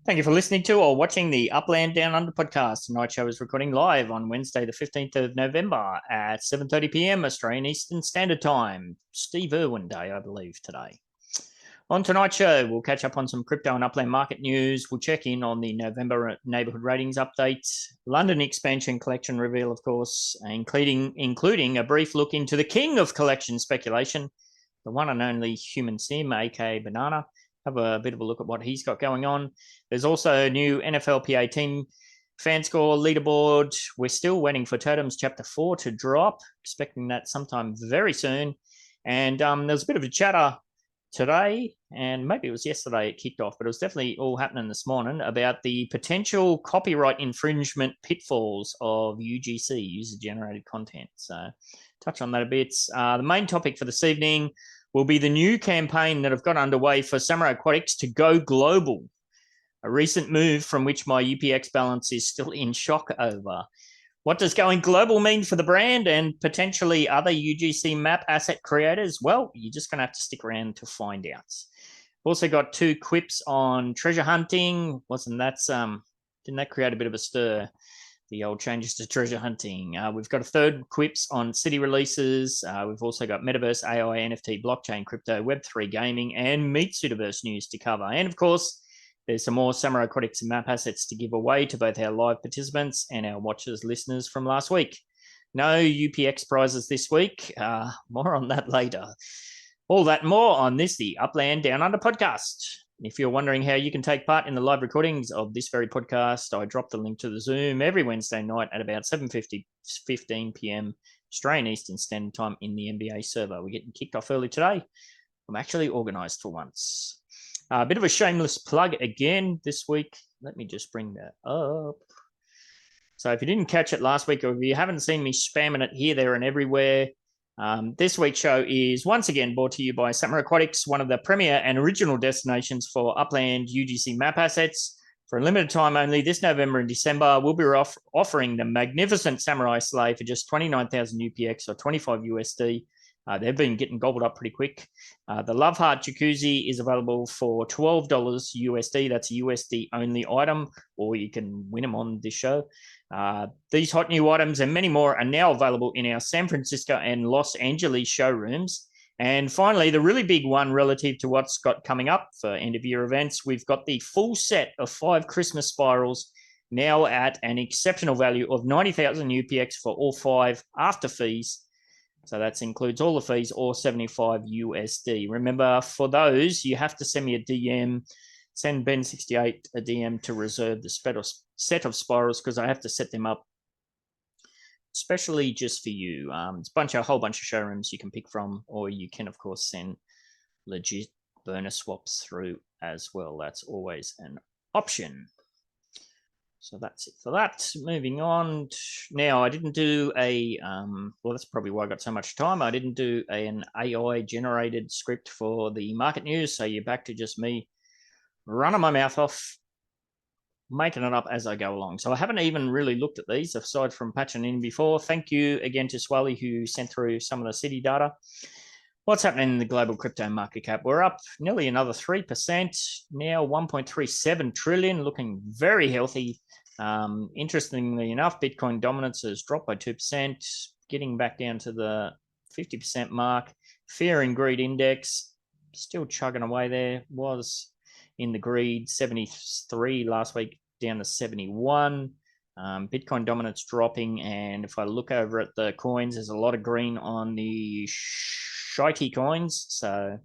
Thank you for listening to or watching the Upland Downunder Podcast. Tonight's show is recording live on Wednesday, the 15th of November at 7:30 p.m. Australian Eastern Standard Time. Steve Irwin Day, I believe, today. On tonight's show, we'll catch up on some crypto and upland market news. We'll check in on the November neighborhood ratings update, London expansion collection reveal, of course, including a brief look into the king of collection speculation, the one and only Human Sim, aka Banana. Have a bit of a look at what he's got going on. There's also a new NFLPA team fan score leaderboard. We're still waiting for Totems Chapter 4 to drop, expecting that sometime very soon. And there's a bit of a chatter today, and maybe it was yesterday it kicked off, but it was definitely all happening this morning about the potential copyright infringement pitfalls of UGC, user-generated content. So touch on that a bit. The main topic for this evening will be the new campaign that I've got underway for Samurai Aquatics to go global, a recent move from which my UPX balance is still in shock over. What does going global mean for the brand and potentially other UGC map asset creators? Well, you're just going to have to stick around to find out. Also got two quips on treasure hunting. Didn't that create a bit of a stir? The old changes to treasure hunting. We've got a third quips on city releases. We've also got Metaverse, AI, NFT, blockchain, crypto, Web3 gaming, and Meet Suitiverse news to cover. And of course, there's some more Samurai Aquatics Map Assets to give away to both our live participants and our watchers, listeners from last week. No UPX prizes this week. More on that later. All that and more on the Upland Downunder Podcast. If you're wondering how you can take part in the live recordings of this very podcast, I drop the link to the Zoom every Wednesday night at about 7:15 p.m. Australian Eastern Standard Time in the NBA server. We're getting kicked off early today. I'm actually organised for once. A bit of a shameless plug again this week. Let me just bring that up. So if you didn't catch it last week, or if you haven't seen me spamming it here, there, and everywhere, this week's show is once again brought to you by Samurai Aquatics, one of the premier and original destinations for upland UGC map assets. For a limited time only, this November and December, we'll be offering the magnificent Samurai Sleigh for just 29,000 UPX or 25 USD. They've been getting gobbled up pretty quick. The Love Heart Jacuzzi is available for $12 USD. That's a USD only item, or you can win them on this show. These hot new items and many more are now available in our San Francisco and Los Angeles showrooms. And finally, the really big one relative to what's got coming up for end-of-year events, we've got the full set of 5 Christmas spirals now at an exceptional value of 90,000 UPX for all 5 after fees. So that includes all the fees or 75 USD. Remember, for those, you have to send me a DM, send Ben68 a DM to reserve the set of spirals because I have to set them up especially just for you. It's a whole bunch of showrooms you can pick from, or you can, of course, send legit burner swaps through as well. That's always an option. So that's it for that. Moving on. Now, I didn't do that's probably why I got so much time. I didn't do an AI-generated script for the market news, so you're back to just me running my mouth off, making it up as I go along. So I haven't even really looked at these, aside from patching in before. Thank you again to Swally, who sent through some of the city data. What's happening in the global crypto market cap? We're up nearly another 3%, now 1.37 trillion, looking very healthy. Interestingly enough, Bitcoin dominance has dropped by 2%, getting back down to the 50% mark. Fear and greed index still chugging away there. Was in the greed 73 last week, down to 71. Bitcoin dominance dropping, and if I look over at the coins, there's a lot of green on the shitey coins, so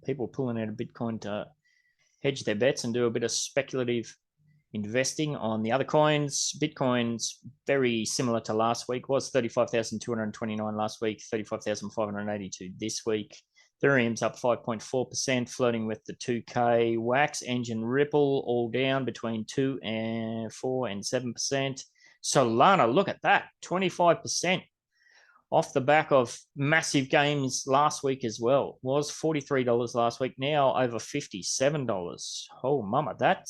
people pulling out of Bitcoin to hedge their bets and do a bit of speculative investing on the other coins. Bitcoin's very similar to last week, was 35,229 last week, 35,582 this week. Ethereum's up 5.4%, flirting with the 2K. Wax, Engine, Ripple, all down between 2 and 4 and 7%. Solana, look at that, 25%. Off the back of massive gains last week as well. Was $43 last week, now over $57. Oh, mama, that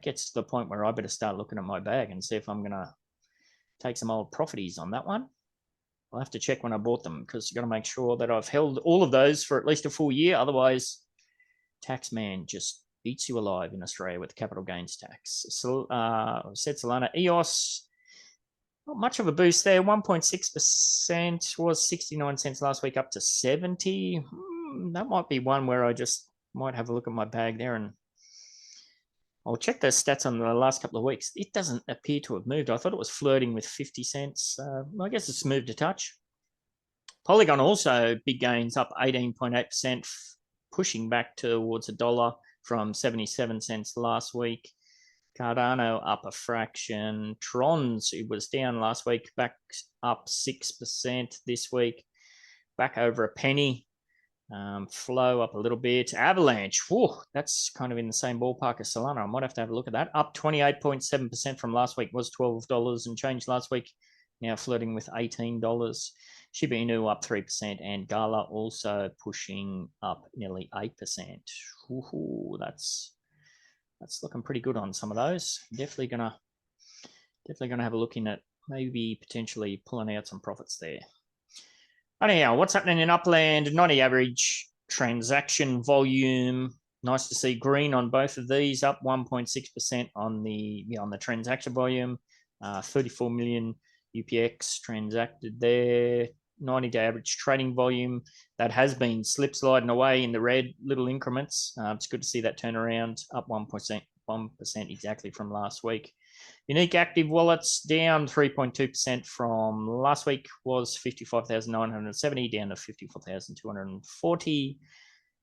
gets to the point where I better start looking at my bag and see if I'm going to take some old properties on that one. I'll have to check when I bought them because you've got to make sure that I've held all of those for at least a full year. Otherwise, tax man just eats you alive in Australia with capital gains tax. So, said Solana. EOS, not much of a boost there. 1.6% was 69 cents last week, up to 70. That might be one where I just might have a look at my bag there, and I'll check those stats on the last couple of weeks. It doesn't appear to have moved. I thought it was flirting with 50 cents. I guess it's moved a touch. Polygon also big gains, up 18.8%, pushing back towards $1 from 77 cents last week. Cardano up a fraction. Trons, it was down last week, back up 6% this week, back over a penny. Flow up a little bit. Avalanche, whew, that's kind of in the same ballpark as Solana. I might have to have a look at that. Up 28.7% from last week, was $12 and change last week. Now flirting with $18. Shiba Inu up 3%, and Gala also pushing up nearly 8%. Ooh, that's looking pretty good on some of those. Definitely gonna have a look in at maybe potentially pulling out some profits there. Anyhow, what's happening in Upland? 90 average transaction volume. Nice to see green on both of these, up 1.6% on the transaction volume. 34 million UPX transacted there. 90-day average trading volume that has been slip sliding away in the red little increments. It's good to see that turn around, up 1% exactly from last week. Unique active wallets down 3.2% from last week, was 55,970 down to 54,240.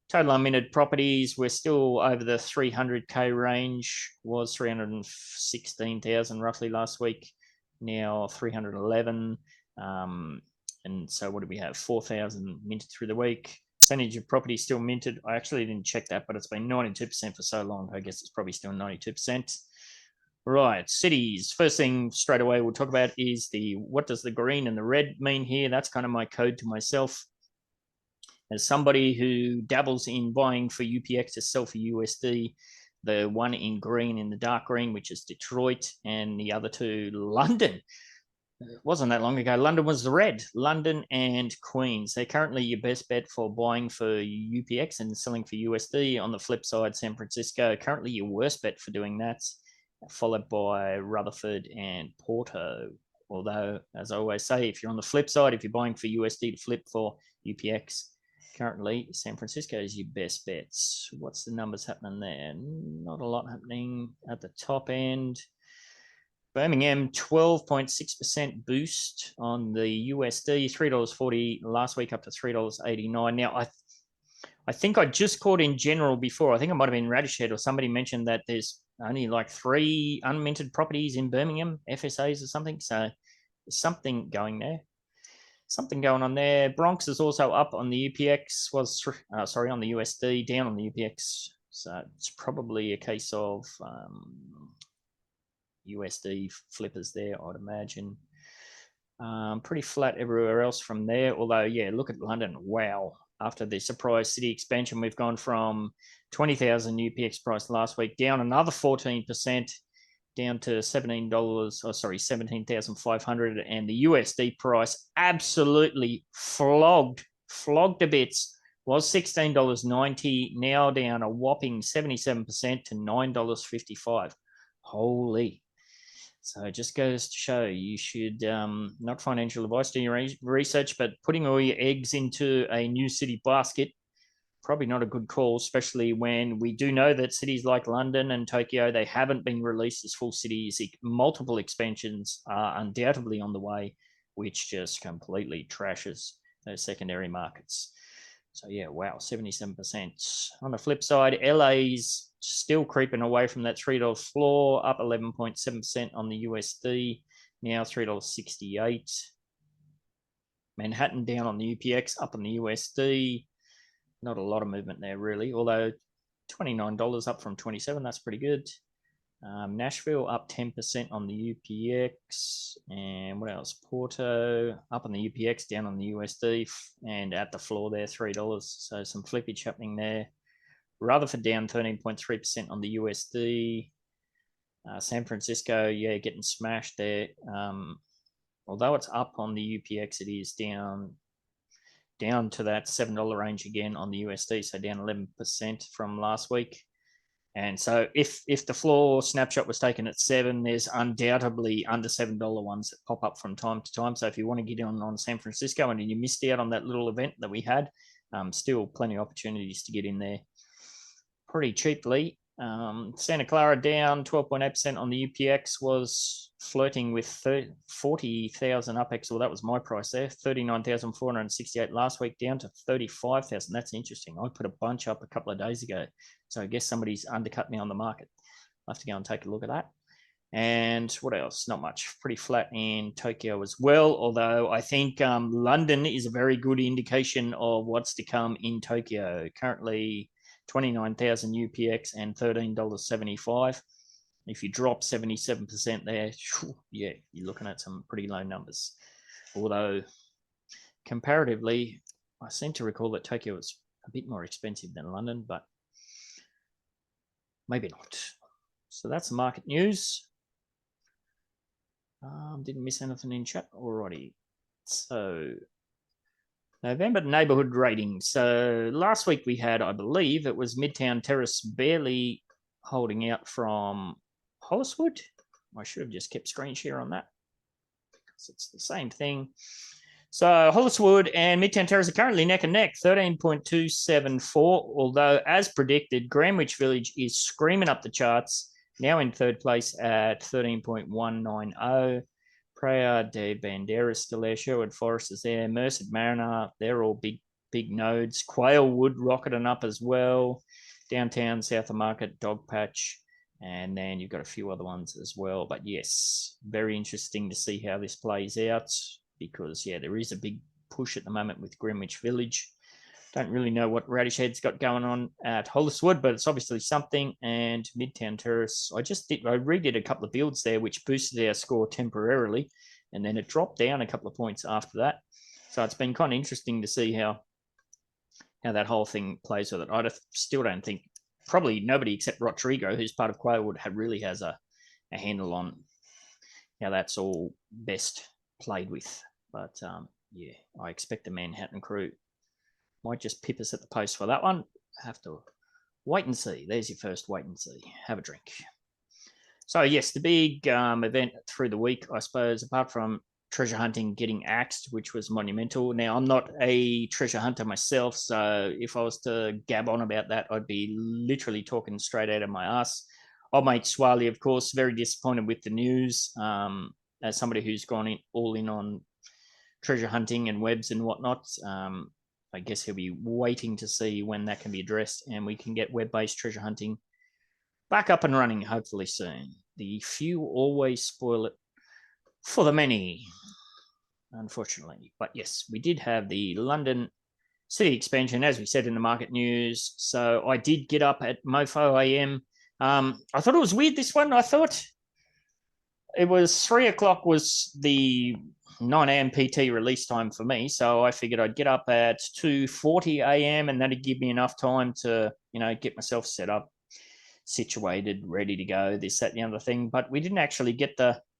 Total unminted properties, we're still over the 300k range, was 316,000 roughly last week, now 311. And so what do we have? 4,000 minted through the week. Percentage of property still minted. I actually didn't check that, but it's been 92% for so long. I guess it's probably still 92%. Right, cities. First thing straight away we'll talk about is what does the green and the red mean here? That's kind of my code to myself. As somebody who dabbles in buying for UPX to sell for USD, the one in green, in the dark green, which is Detroit, and the other two, London. It wasn't that long ago. London was the red. London and Queens. They're currently your best bet for buying for UPX and selling for USD. On the flip side, San Francisco, currently your worst bet for doing that, followed by Rutherford and Porto. Although, as I always say, if you're on the flip side, if you're buying for USD to flip for UPX, currently San Francisco is your best bets. What's the numbers happening there? Not a lot happening at the top end. Birmingham, 12.6% boost on the USD, $3.40 last week, up to $3.89. Now, I think I just caught in general before. I think it might have been Radished or somebody mentioned that there's only like 3 unminted properties in Birmingham, FSAs or something. So there's something going there. Something going on there. Bronx is also up on the UPX, on the USD, down on the UPX. So it's probably a case of USD flippers there, I'd imagine. Pretty flat everywhere else from there. Although, yeah, look at London. Wow. After the surprise city expansion, we've gone from 20,000 UPX price last week, down another 14%, down to $17,500. And the USD price absolutely flogged to bits. Was $16.90, now down a whopping 77% to $9.55. Holy. So it just goes to show you should, not financial advice, do your research, but putting all your eggs into a new city basket, probably not a good call, especially when we do know that cities like London and Tokyo, they haven't been released as full cities. Multiple expansions are undoubtedly on the way, which just completely trashes those secondary markets. So yeah, wow, 77%. On the flip side, LA's still creeping away from that $3 floor, up 11.7% on the USD, now $3.68. Manhattan down on the UPX, up on the USD. Not a lot of movement there, really, although $29 up from 27, that's pretty good. Nashville up 10% on the UPX. And what else? Porto up on the UPX, down on the USD, and at the floor there, $3. So some flippage happening there. Rutherford down 13.3% on the USD. San Francisco, yeah, getting smashed there. Although it's up on the UPX, it is down to that $7 range again on the USD, so down 11% from last week. And so if the floor snapshot was taken at 7, there's undoubtedly under $7 ones that pop up from time to time. So if you want to get on San Francisco and you missed out on that little event that we had, still plenty of opportunities to get in there pretty cheaply. Santa Clara down 12.8% on the UPX, was flirting with 40,000 UPX. Well, that was my price there, 39,468 last week, down to 35,000. That's interesting. I put a bunch up a couple of days ago, so I guess somebody's undercut me on the market. I'll have to go and take a look at that. And what else? Not much. Pretty flat in Tokyo as well, although I think London is a very good indication of what's to come in Tokyo. Currently 29,000 UPX and $13.75. If you drop 77% there, yeah, you're looking at some pretty low numbers. Although comparatively, I seem to recall that Tokyo was a bit more expensive than London, but maybe not. So that's the market news. Didn't miss anything in chat already. So November neighborhood rating. So last week we had, I believe, it was Midtown Terrace barely holding out from Holliswood. I should have just kept screen share on that because it's the same thing. So Holliswood and Midtown Terrace are currently neck and neck, 13.274. Although, as predicted, Greenwich Village is screaming up the charts, now in third place at 13.190. Praia de Bandeira still there. Sherwood Forest is there. Merced Mariner, they're all big nodes. Quailwood rocketing up as well. Downtown, South of Market, Dogpatch, and then you've got a few other ones as well. But yes, very interesting to see how this plays out because, yeah, there is a big push at the moment with Greenwich Village. Don't really know what Radishhead's got going on at Holliswood, but it's obviously something. And Midtown Terrace, I redid a couple of builds there, which boosted our score temporarily, and then it dropped down a couple of points after that. So it's been kind of interesting to see how that whole thing plays with it. I still don't think, probably nobody except Rodrigo, who's part of Quailwood, really has a handle on how that's all best played with. But yeah, I expect the Manhattan crew might just pip us at the post for that one. Have to wait and see. There's your first wait and see. Have a drink. So yes, the big event through the week, I suppose, apart from treasure hunting getting axed, which was monumental. Now, I'm not a treasure hunter myself, so if I was to gab on about that, I'd be literally talking straight out of my ass. Old mate Swally, of course, very disappointed with the news. As somebody who's gone all in on treasure hunting and webs and whatnot, I guess he'll be waiting to see when that can be addressed and we can get web-based treasure hunting back up and running hopefully soon. The few always spoil it for the many, unfortunately. But yes, we did have the London city expansion, as we said in the market news. So I did get up at Mofo AM. I thought it was weird, this one. I thought it was 3 o'clock was the 9 a.m. PT release time for me. So I figured I'd get up at 2:40 a.m. and that'd give me enough time to, get myself set up, situated, ready to go, this, that, and the other thing. But we didn't actually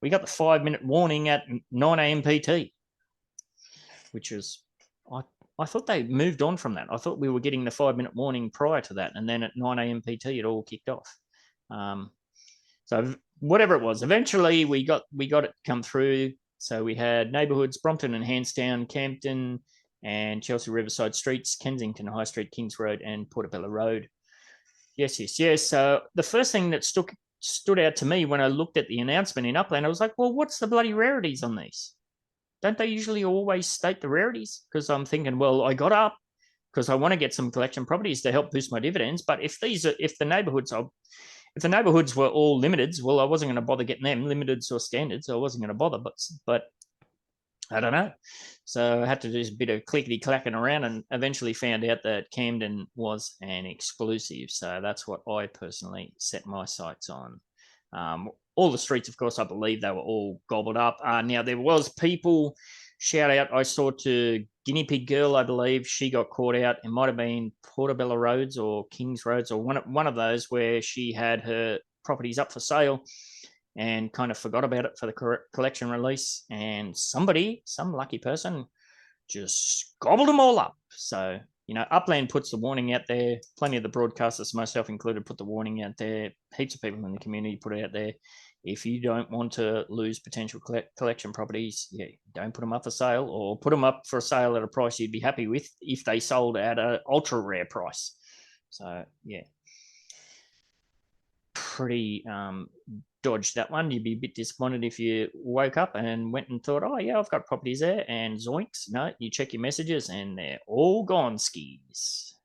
we got the 5-minute warning at 9 a.m. PT, which was, I thought they moved on from that. I thought we were getting the 5-minute warning prior to that. And then at 9 a.m. PT, it all kicked off. So whatever it was, eventually we got it come through. So we had neighbourhoods, Brompton and Handstown, Campton and Chelsea Riverside Streets, Kensington High Street, Kings Road and Portobello Road. Yes. So the first thing that stood out to me when I looked at the announcement in Upland, I was like, well, what's the bloody rarities on these? Don't they usually always state the rarities? Because I'm thinking, well, I got up because I want to get some collection properties to help boost my dividends. But if the neighbourhoods were all limiteds, well, I wasn't going to bother getting them, limiteds or standards. So I wasn't going to bother, but I don't know. So I had to do a bit of clickety-clacking around and eventually found out that Camden was an exclusive. So that's what I personally set my sights on. All the streets, of course, I believe they were all gobbled up. Now, there was people, shout out, I saw to Guinea Pig Girl, I believe. She got caught out. It might have been Portobello Roads or Kings Roads or one of those where she had her properties up for sale and kind of forgot about it for the collection release. And some lucky person, just gobbled them all up. So You know, Upland puts the warning out there. Plenty of the broadcasters, myself included, put the warning out there. Heaps of people in the community put it out there. If you don't want to lose potential collection properties, yeah, don't put them up for sale, or put them up for sale at a price you'd be happy with if they sold at an ultra rare price. So, yeah, pretty dodged that one. You'd be a bit disappointed if you woke up and went and thought, oh, yeah, I've got properties there, and zoinks. No, you check your messages and they're all gone skis.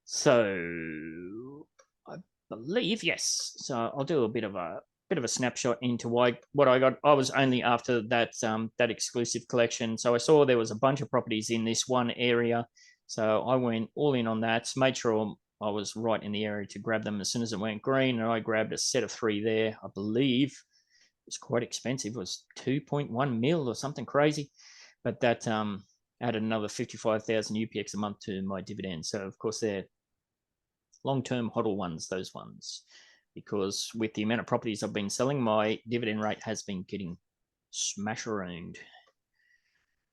So I believe, yes. So I'll do a bit of a snapshot into what I got. I was only after that that exclusive collection. So I saw there was a bunch of properties in this one area. So I went all in on that, made sure I was right in the area to grab them as soon as it went green. And I grabbed a set of 3 there. I believe it was quite expensive. It was 2.1 mil or something crazy. But that added another 55,000 UPX a month to my dividend. So, of course, they're long-term hodl ones, those ones, because with the amount of properties I've been selling, my dividend rate has been getting smasherooned.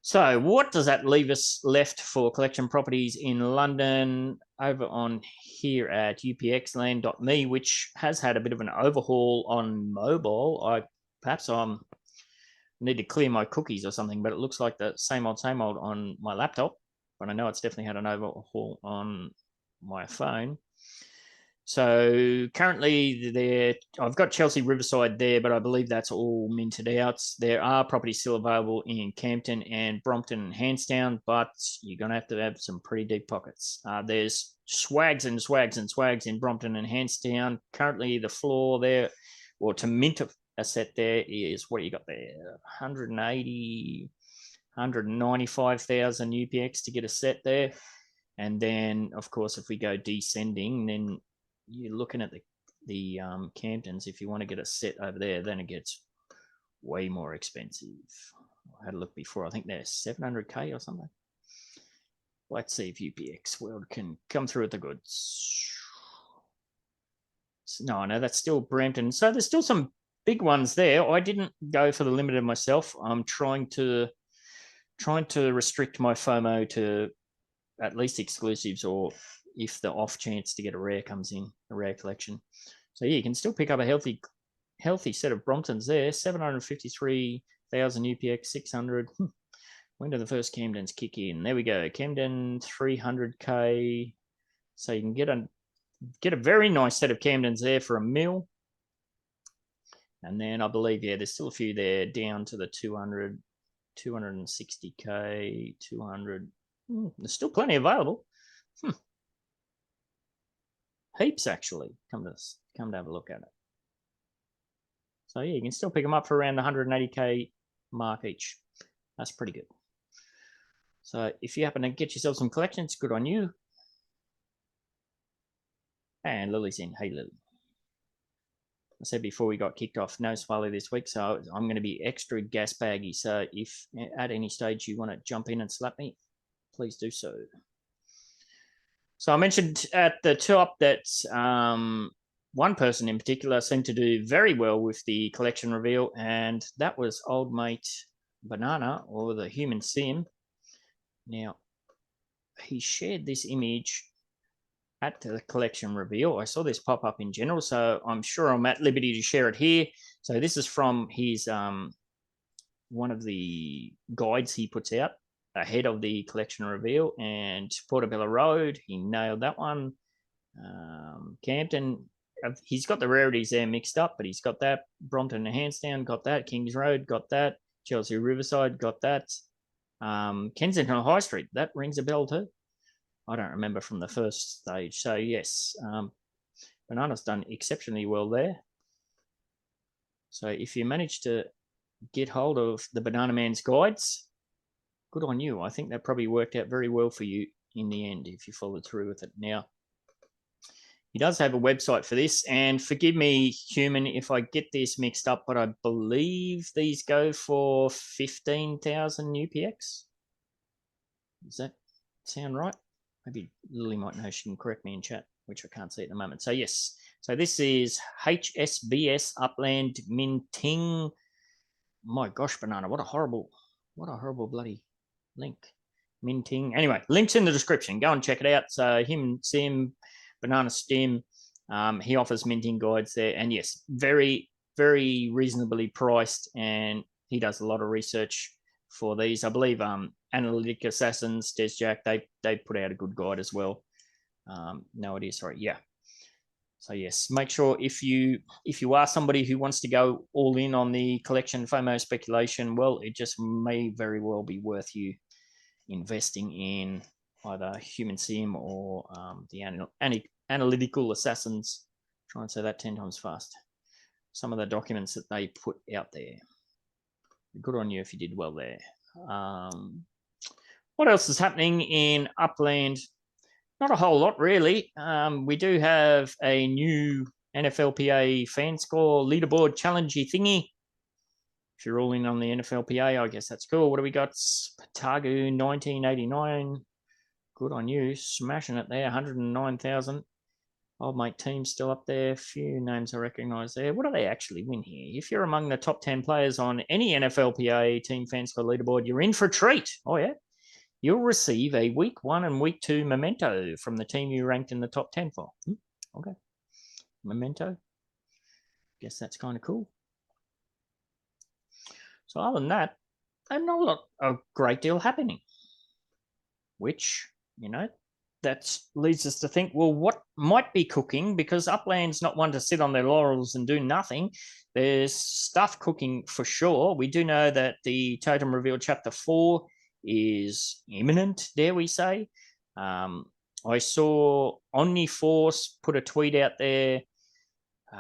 So what does that leave us left for collection properties in London? Over on here at upxland.me, which has had a bit of an overhaul on mobile. Perhaps I need to clear my cookies or something, but it looks like the same old on my laptop. But I know it's definitely had an overhaul on my phone. So currently I've got Chelsea Riverside there, but I believe that's all minted out. There are properties still available in Campton and Brompton and Handstown, but you're going to have some pretty deep pockets. There's swags and swags and swags in Brompton and Handstown. Currently the floor there, or to mint a set there, is what you got there, 180, 195,000 UPX to get a set there. And then, of course, if we go descending, then you're looking at the Camptons. If you want to get a set over there, then it gets way more expensive. I had a look before. I think they're 700K or something. Let's see if UPX World can come through with the goods. No, that's still Brampton. So there's still some big ones there. I didn't go for the limited myself. I'm trying to restrict my FOMO to at least exclusives, or if the off chance to get a rare comes in, a rare collection. So yeah, you can still pick up a healthy set of Bromptons there. 753,000 UPX, 600. When do the first Camdens kick in? There we go. Camden 300K. So you can get a very nice set of Camdens there for $1 million. And then I believe, yeah, there's still a few there down to the 200, 260K, 200. There's still plenty available. Heaps, actually. Come to have a look at it. So yeah, you can still pick them up for around the 180K mark each. That's pretty good. So if you happen to get yourself some collections, good on you. And Lily's in. Hey, Lily. I said before we got kicked off, no swallow this week, so I'm going to be extra gas baggy. So if at any stage you want to jump in and slap me, please do so. So I mentioned at the top that one person in particular seemed to do very well with the collection reveal, and that was old mate Banana, or the human sim. Now, he shared this image at the collection reveal. I saw this pop up in general, so I'm sure I'm at liberty to share it here. So this is from his one of the guides he puts out ahead of the collection reveal, and Portobello Road, he nailed that one. Campton, he's got the rarities there mixed up, but he's got that. Brompton and Handstown, got that. Kings Road, got that. Chelsea Riverside, got that. Kensington High Street, that rings a bell too. I don't remember from the first stage. So yes, Banana's done exceptionally well there. So if you manage to get hold of the Banana Man's guides, good on you. I think that probably worked out very well for you in the end if you followed through with it. Now, he does have a website for this, and forgive me, human, if I get this mixed up, but I believe these go for 15,000 UPX. Does that sound right? Maybe Lily might know. She can correct me in chat, which I can't see at the moment. So yes, so this is HSBS Upland Minting. My gosh, Banana, what a horrible bloody link. minting. Anyway, links in the description. Go and check it out. So him, Sim, Banana Stim, he offers minting guides there. And yes, very, very reasonably priced. And he does a lot of research for these. I believe Analytic Assassins, Des Jack, they put out a good guide as well. No idea, sorry. Yeah. So yes, make sure if you are somebody who wants to go all in on the collection FOMO speculation, well, it just may very well be worth you investing in either Human Sim or the Analytical Assassins. Try and say that 10 times fast. Some of the documents that they put out there. Good on you if you did well there. What else is happening in Upland? Not a whole lot, really. We do have a new NFLPA fan score leaderboard challengey thingy. If you're all in on the NFLPA, I guess that's cool. What do we got? Patagu 1989. Good on you. Smashing it there. 109,000. Old mate team still up there. Few names I recognise there. What do they actually win here? If you're among the top 10 players on any NFLPA team fan score leaderboard, you're in for a treat. Oh, yeah. You'll receive a week 1 and week 2 memento from the team you ranked in the top 10 for. Okay. Memento. Guess that's kind of cool. So other than that, there's not a great deal happening. Which, that leads us to think, well, what might be cooking? Because Upland's not one to sit on their laurels and do nothing. There's stuff cooking for sure. We do know that the Totem Reveal Chapter 4 is imminent, dare we say. I saw Omniforce put a tweet out there,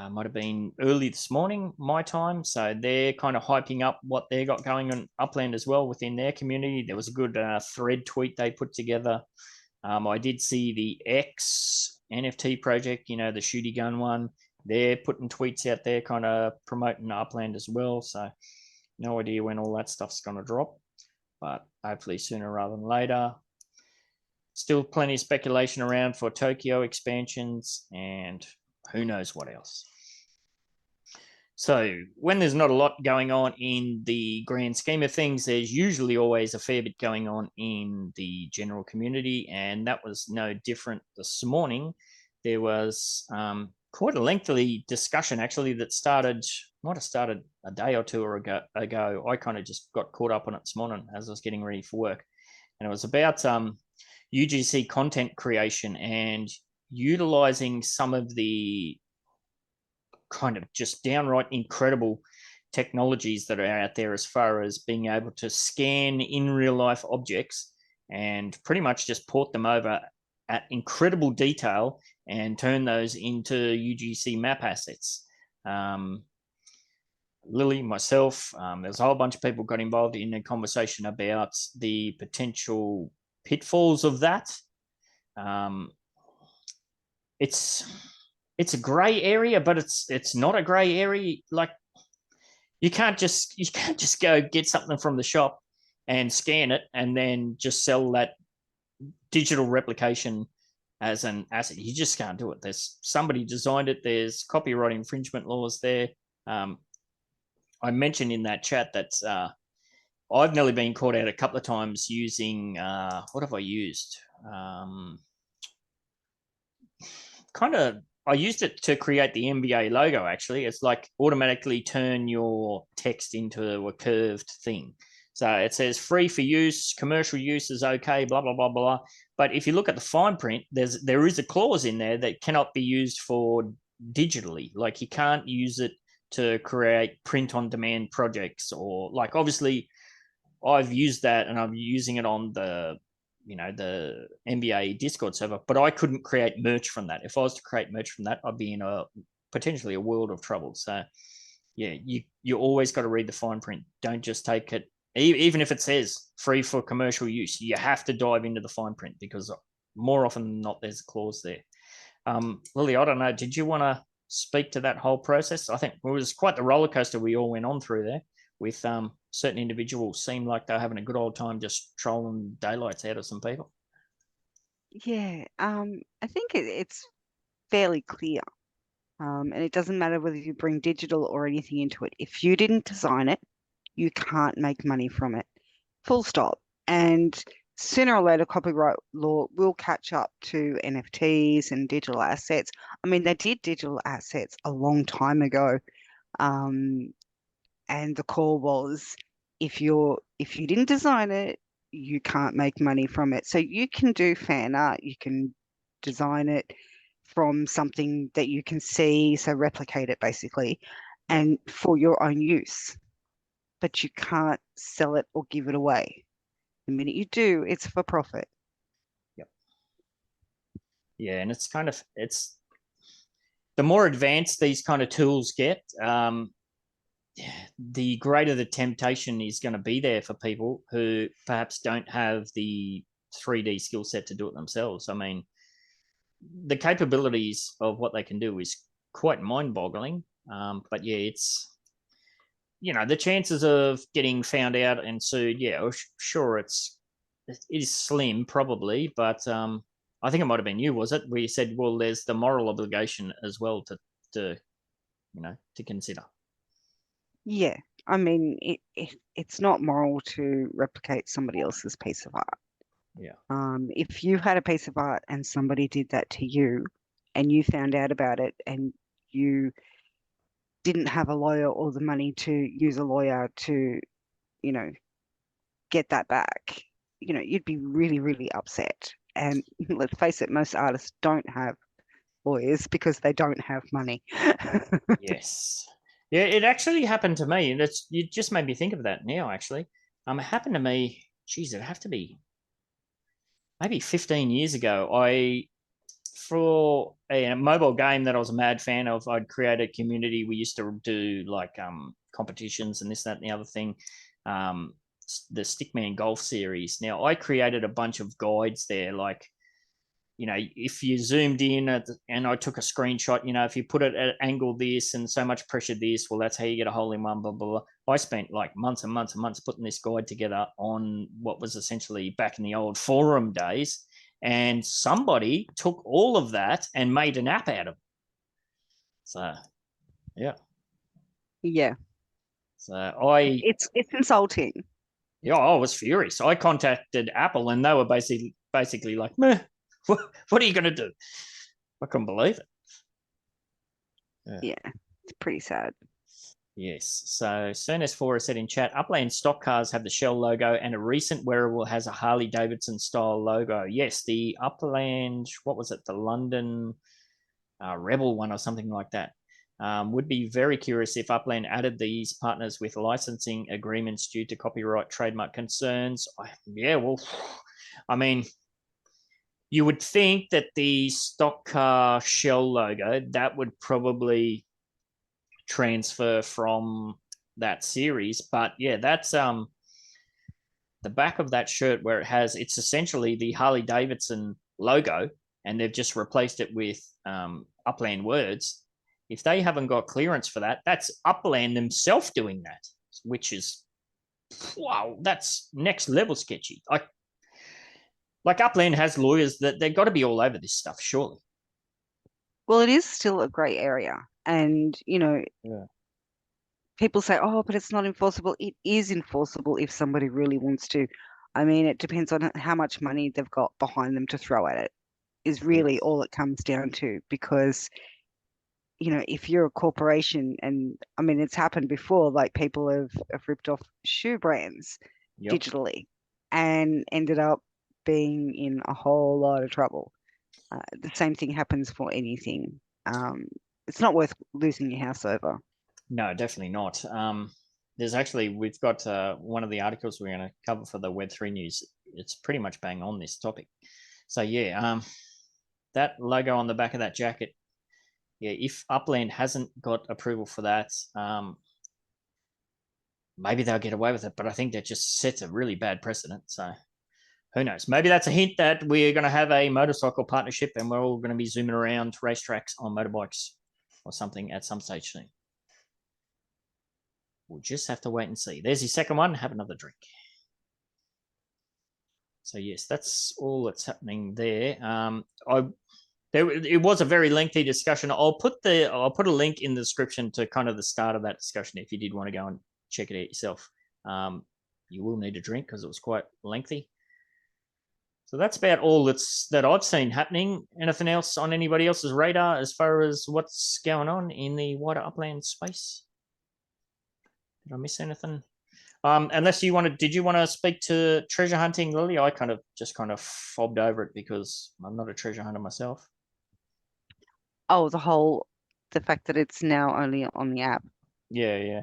might have been early this morning, my time. So they're kind of hyping up what they got going on Upland as well within their community. There was a good thread tweet they put together. I did see the X NFT project, the shooty gun one. They're putting tweets out there kind of promoting Upland as well. So no idea when all that stuff's going to drop, but hopefully sooner rather than later. Still plenty of speculation around for Tokyo expansions and who knows what else. So when there's not a lot going on in the grand scheme of things, there's usually always a fair bit going on in the general community, and that was no different this morning. There was quite a lengthy discussion, actually, that might have started a day or two ago. I kind of just got caught up on it this morning as I was getting ready for work. And it was about UGC content creation and utilizing some of the kind of just downright incredible technologies that are out there as far as being able to scan in real life objects and pretty much just port them over at incredible detail and turn those into UGC map assets. Lily, myself, there's a whole bunch of people got involved in a conversation about the potential pitfalls of that. It's a gray area, but it's not a gray area. Like you can't just go get something from the shop and scan it and then just sell that digital replication as an asset. You just can't do it. There's somebody designed it. There's copyright infringement laws there. I mentioned in that chat that I've nearly been caught out a couple of times using what have I used? I used it to create the NBA logo, actually. It's like automatically turn your text into a curved thing. So it says free for use, commercial use is okay, blah, blah, blah, blah. But if you look at the fine print, there is a clause in there that cannot be used for digitally. Like you can't use it to create print on demand projects or like, obviously I've used that and I'm using it on the NBA Discord server, but I couldn't create merch from that. If I was to create merch from that, I'd be in potentially a world of trouble. So yeah, you always got to read the fine print. Don't just take it, even if it says free for commercial use, you have to dive into the fine print because more often than not, there's a clause there. Lily, I don't know, did you want to speak to that whole process? I think it was quite the roller coaster we all went on through there with certain individuals seem like they're having a good old time just trolling daylights out of some people. Yeah, I think it's fairly clear. And it doesn't matter whether you bring digital or anything into it. If you didn't design it, you can't make money from it. Full stop. And sooner or later, copyright law will catch up to NFTs and digital assets. I mean, they did digital assets a long time ago, and the call was if you didn't design it, you can't make money from it. So you can do fan art, you can design it from something that you can see, so replicate it basically, Yep. and for your own use, but you can't sell it or give it away. The minute you do, it's for profit. Yep. Yeah, and it's the more advanced these kind of tools get, the greater the temptation is going to be there for people who perhaps don't have the 3D skill set to do it themselves. I mean, the capabilities of what they can do is quite mind-boggling. But yeah, it's, the chances of getting found out and sued, yeah, sure, it is slim probably, but I think it might have been you, was it? Where you said, well, there's the moral obligation as well to consider. Yeah, I mean, it's not moral to replicate somebody else's piece of art. Yeah. If you had a piece of art and somebody did that to you, and you found out about it, and you didn't have a lawyer or the money to use a lawyer to, you know, get that back, you'd be really, really upset. And let's face it, most artists don't have lawyers because they don't have money. Yes. Yeah, it actually happened to me, and you just made me think of that now. Actually, it happened to me. Geez, it'd have to be maybe 15 years ago. For a mobile game that I was a mad fan of, I'd created a community. We used to do like competitions and this, that, and the other thing. The Stickman Golf series. Now, I created a bunch of guides there, like, if you zoomed in and I took a screenshot, if you put it at angle this and so much pressure this, well, that's how you get a hole in one, blah, blah, blah. I spent like months and months and months putting this guide together on what was essentially back in the old forum days. And somebody took all of that and made an app out of it. So, yeah. Yeah. So it's insulting. Yeah, I was furious. I contacted Apple and they were basically like, meh, what are you going to do? I couldn't believe it. Yeah, it's pretty sad. Yes. So Cernus4 has said in chat, Upland stock cars have the Shell logo and a recent wearable has a Harley Davidson style logo. Yes, the Upland, what was it? The London Rebel one or something like that. Would be very curious if Upland added these partners with licensing agreements due to copyright trademark concerns. I mean, you would think that the stock car Shell logo, that would probably transfer from that series. But yeah, that's the back of that shirt where it's essentially the Harley Davidson logo and they've just replaced it with Upland words. If they haven't got clearance for that, that's Upland themselves doing that, which is, wow, that's next level sketchy. Like Upland has lawyers that they've got to be all over this stuff, surely. Well, it is still a grey area. And, yeah. People say, oh, but it's not enforceable. It is enforceable if somebody really wants to. I mean, it depends on how much money they've got behind them to throw at it, is really all it comes down to. Because, if you're a corporation, and I mean, it's happened before, like people have ripped off shoe brands digitally and ended up being in a whole lot of trouble. The same thing happens for anything. It's not worth losing your house over. No, definitely not. We've got one of the articles we're going to cover for the Web3 news. It's pretty much bang on this topic. So yeah, that logo on the back of that jacket, yeah, if Upland hasn't got approval for that, maybe they'll get away with it. But I think that just sets a really bad precedent. So who knows? Maybe that's a hint that we're going to have a motorcycle partnership and we're all going to be zooming around racetracks on motorbikes or something at some stage soon. We'll just have to wait and see. There's your second one. Have another drink. So yes, that's all that's happening there. It was a very lengthy discussion. I'll put a link in the description to kind of the start of that discussion if you did want to go and check it out yourself. You will need a drink because it was quite lengthy. So that's about all that I've seen happening. Anything else on anybody else's radar as far as what's going on in the wider upland space? Did I miss anything? Unless did you want to speak to treasure hunting, Lily? I kind of fobbed over it because I'm not a treasure hunter myself. Oh, the fact that it's now only on the app. Yeah.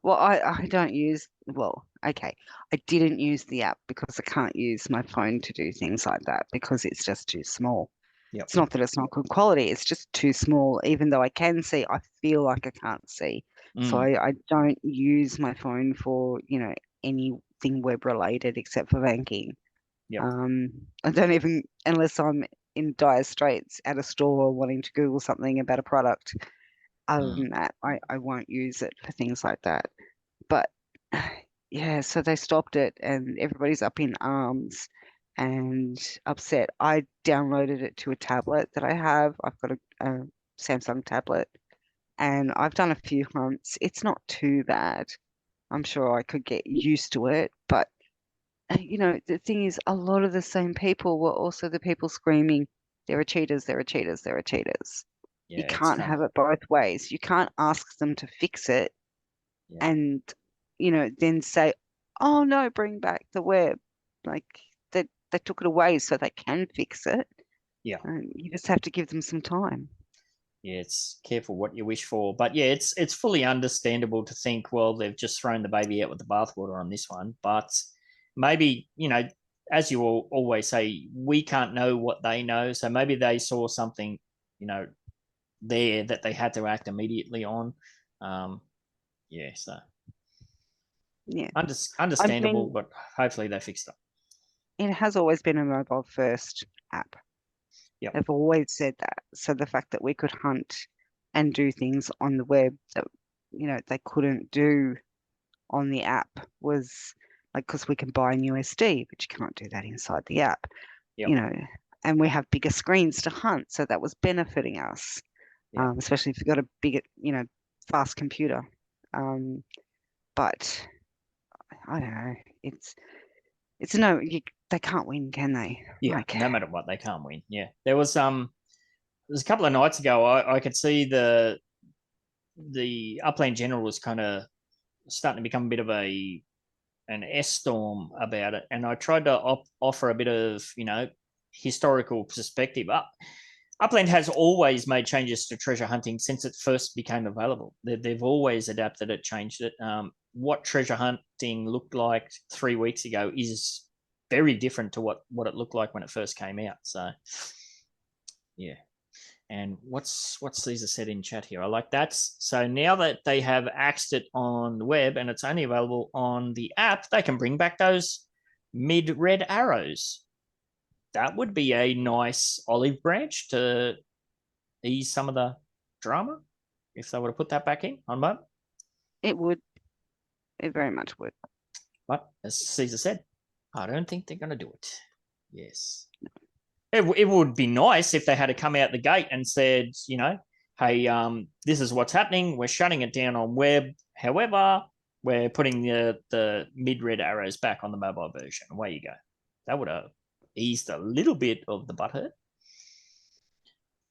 Well, I don't use, well, okay. I didn't use the app because I can't use my phone to do things like that because it's just too small. Yep. It's not that it's not good quality, it's just too small. Even though I can see, I feel like I can't see. So I don't use my phone for, anything web related except for banking. Yep. I don't even, unless I'm in dire straits at a store wanting to Google something about a product. Other than that, I won't use it for things like that. But yeah, so they stopped it and everybody's up in arms and upset. I downloaded it to a tablet that I have. I've got a Samsung tablet and I've done a few hunts. It's not too bad. I'm sure I could get used to it, but the thing is, a lot of the same people were also the people screaming, there are cheaters, there are cheaters, there are cheaters. You Yeah, can't have it both ways. You can't ask them to fix it and, then say, oh no, bring back the web. Like they took it away so they can fix it. Yeah. And you just have to give them some time. Yeah, it's careful what you wish for. But yeah, it's fully understandable to think, well, they've just thrown the baby out with the bathwater on this one. But maybe, as you always say, we can't know what they know. So maybe they saw something, there that they had to act immediately on. So Yeah. understandable, but hopefully they fixed it. It has always been a mobile first app. Yep. They've always said that. So the fact that we could hunt and do things on the web that, they couldn't do on the app was like, because we can buy an USD, but you can't do that inside the app, Yep. And we have bigger screens to hunt. So that was benefiting us, especially if you've got a bigger, fast computer. But I don't know. It's no, they can't win, can they? Yeah, no matter what, they can't win. Yeah, there was a couple of nights ago, I could see the Upland General was kind of starting to become a bit of an S storm about it, and I tried to offer a bit of historical perspective. Upland has always made changes to treasure hunting since it first became available. They've always adapted it, changed it. What treasure hunting looked like 3 weeks ago is very different to what it looked like when it first came out. So, yeah. And what's Caesar said in chat here? I like that. So now that they have axed it on the web and it's only available on the app, they can bring back those mid-red arrows. That would be a nice olive branch to ease some of the drama if they were to put that back in on mobile. It would. It very much would. But as Caesar said, I don't think they're going to do it. Yes. It would be nice if they had to come out the gate and said, hey, this is what's happening. We're shutting it down on web. However, we're putting the mid-red arrows back on the mobile version. Away you go. That would have eased a little bit of the butthurt.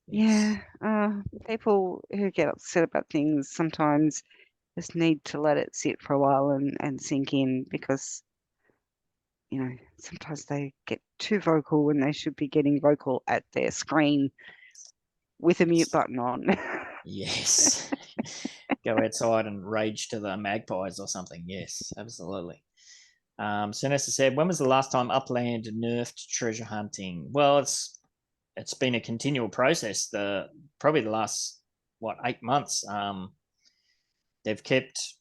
Yes. Yeah. People who get upset about things sometimes just need to let it sit for a while and sink in because sometimes they get too vocal when they should be getting vocal at their screen with a mute button on. Yes. Go outside and rage to the magpies or something. Yes, absolutely. Sinessa said, when was the last time Upland nerfed treasure hunting? Well, it's been a continual process. Probably the last 8 months. They've kept,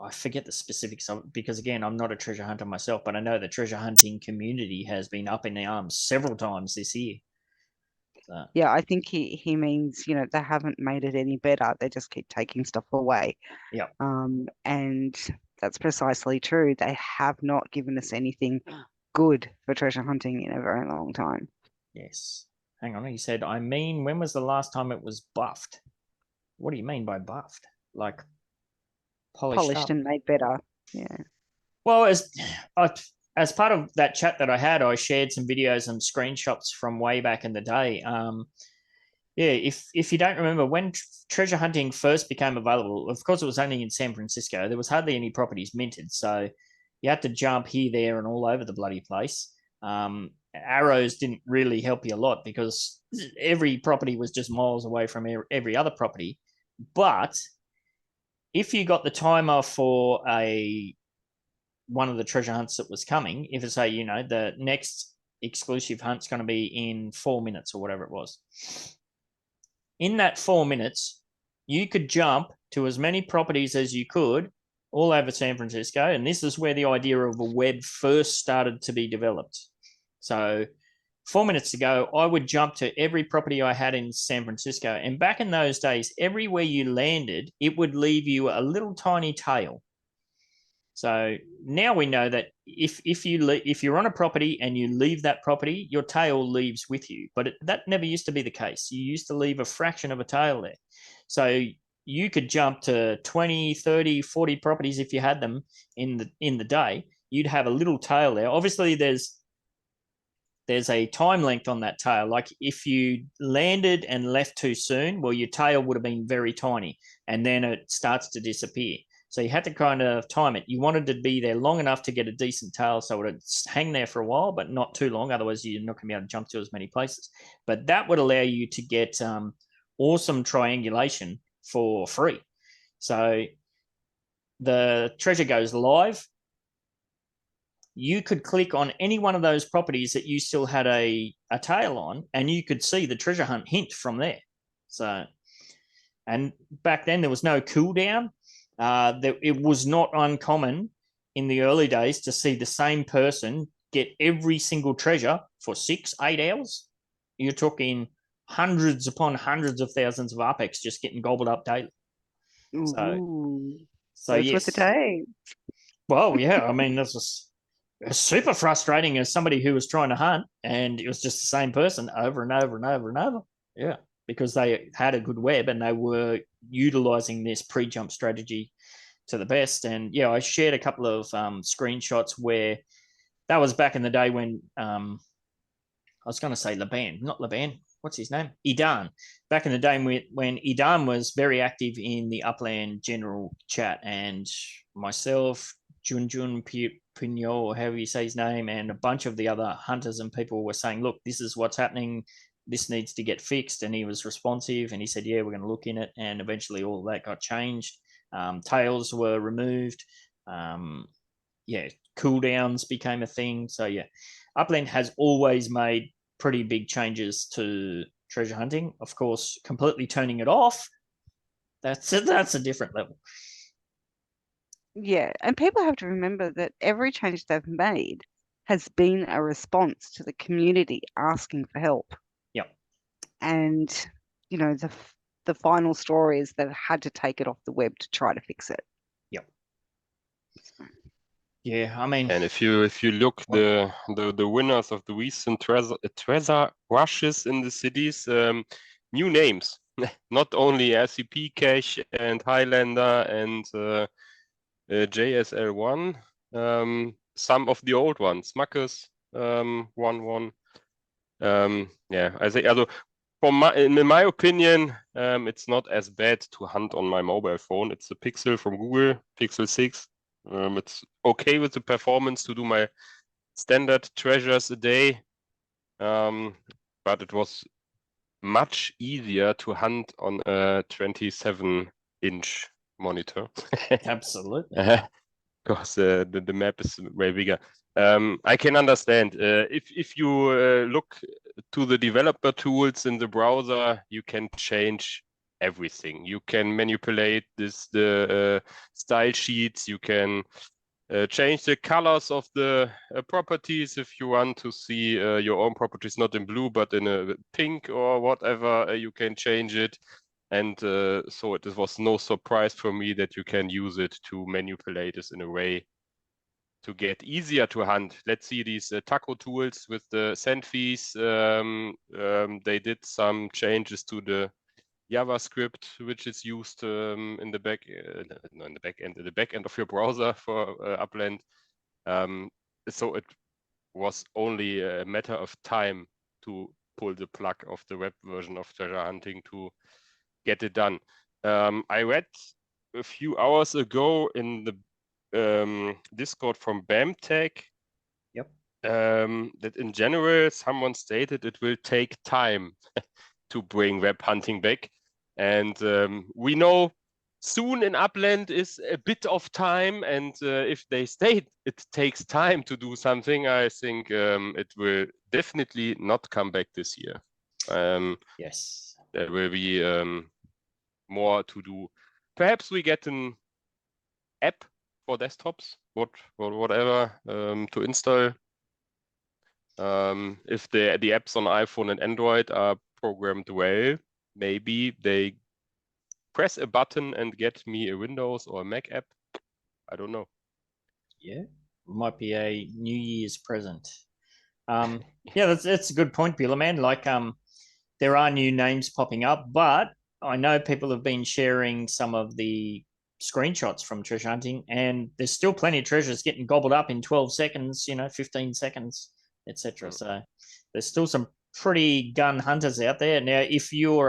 I forget the specifics of it because again, I'm not a treasure hunter myself, but I know the treasure hunting community has been up in the arms several times this year. So. Yeah, I think he means, they haven't made it any better. They just keep taking stuff away. Yeah. And that's precisely true. They have not given us anything good for treasure hunting in a very long time. Yes. Hang on. He said, when was the last time it was buffed? What do you mean by buffed? Like polished and made better. Yeah. Well, as part of that chat that I had, I shared some videos and screenshots from way back in the day. If you don't remember, when treasure hunting first became available, of course, it was only in San Francisco. There was hardly any properties minted, so you had to jump here, there, and all over the bloody place. Arrows didn't really help you a lot because every property was just miles away from every other property. But if you got the timer for one of the treasure hunts that was coming, if it's the next exclusive hunt's going to be in 4 minutes or whatever it was, in that 4 minutes, you could jump to as many properties as you could all over San Francisco. And this is where the idea of a web first started to be developed. So 4 minutes ago, I would jump to every property I had in San Francisco. And back in those days, everywhere you landed, it would leave you a little tiny tail. So now we know that if you're on a property and you leave that property, your tail leaves with you. But that never used to be the case. You used to leave a fraction of a tail there. So you could jump to 20, 30, 40 properties if you had them in the day. You'd have a little tail there. Obviously, there's a time length on that tail. Like if you landed and left too soon, well, your tail would have been very tiny, and then it starts to disappear. So you had to kind of time it. You wanted to be there long enough to get a decent tail so it would hang there for a while, but not too long. Otherwise, you're not going to be able to jump to as many places. But that would allow you to get awesome triangulation for free. So the treasure goes live. You could click on any one of those properties that you still had a tail on, and you could see the treasure hunt hint from there. So, and back then there was no cooldown. It was not uncommon in the early days to see the same person get every single treasure for 6-8 hours. You're talking hundreds upon hundreds of thousands of RPEX just getting gobbled up daily. So that's yes. what the day. Well, yeah, I mean, this was super frustrating as somebody who was trying to hunt, and it was just the same person over and over and over and over. Yeah, because they had a good web and they were utilizing this pre-jump strategy to the best. And yeah, I shared a couple of screenshots where that was back in the day when I was going to say not Laban. What's his name? Idan. Back in the day when Idan was very active in the Upland general chat, and myself, Junjun Pignol, or however you say his name, and a bunch of the other hunters and people were saying, look, this is what's happening. This needs to get fixed. And he was responsive and he said, yeah, we're going to look in it. And eventually all that got changed. Tails were removed. Cooldowns became a thing. So yeah, Upland has always made pretty big changes to treasure hunting. Of course, completely turning it off, that's a different level. Yeah, and people have to remember that every change they've made has been a response to the community asking for help. Yep. And the final story is they've had to take it off the web to try to fix it. Yep. Yeah, I mean, and if you look the winners of the recent treasure rushes in the cities, new names, not only RCP Cache and Highlander and JSL1, some of the old ones, Smuckers, 1-1. I think in my opinion, it's not as bad to hunt on my mobile phone. It's a Pixel from Google, Pixel 6. It's okay with the performance to do my standard treasures a day, but it was much easier to hunt on a 27-inch monitor. Absolutely. Because the map is way bigger. I can understand. If you look to the developer tools in the browser, you can change everything. You can manipulate the style sheets. You can change the colors of the properties if you want to see your own properties not in blue but in a pink or whatever. You can change it. And so it was no surprise for me that you can use it to manipulate this in a way to get easier to hunt. Let's see these taco tools with the send fees. They did some changes to the JavaScript, which is used in the back end of your browser for Upland. so it was only a matter of time to pull the plug of the web version of treasure hunting to get it done. I read a few hours ago in the Discord from BAMTech that in general someone stated it will take time to bring web hunting back, and we know soon in Upland is a bit of time, and if they state it takes time to do something, I think it will definitely not come back this year. Yes, there will be more to do. Perhaps we get an app for desktops, whatever, to install. If the apps on iPhone and Android are programmed well, maybe they press a button and get me a Windows or a Mac app. I don't know. Yeah, might be a New Year's present. Yeah, that's a good point, Billa man. Like, there are new names popping up, but I know people have been sharing some of the screenshots from treasure hunting, and there's still plenty of treasures getting gobbled up in 12 seconds, 15 seconds, etc. So there's still some pretty gun hunters out there. Now, if you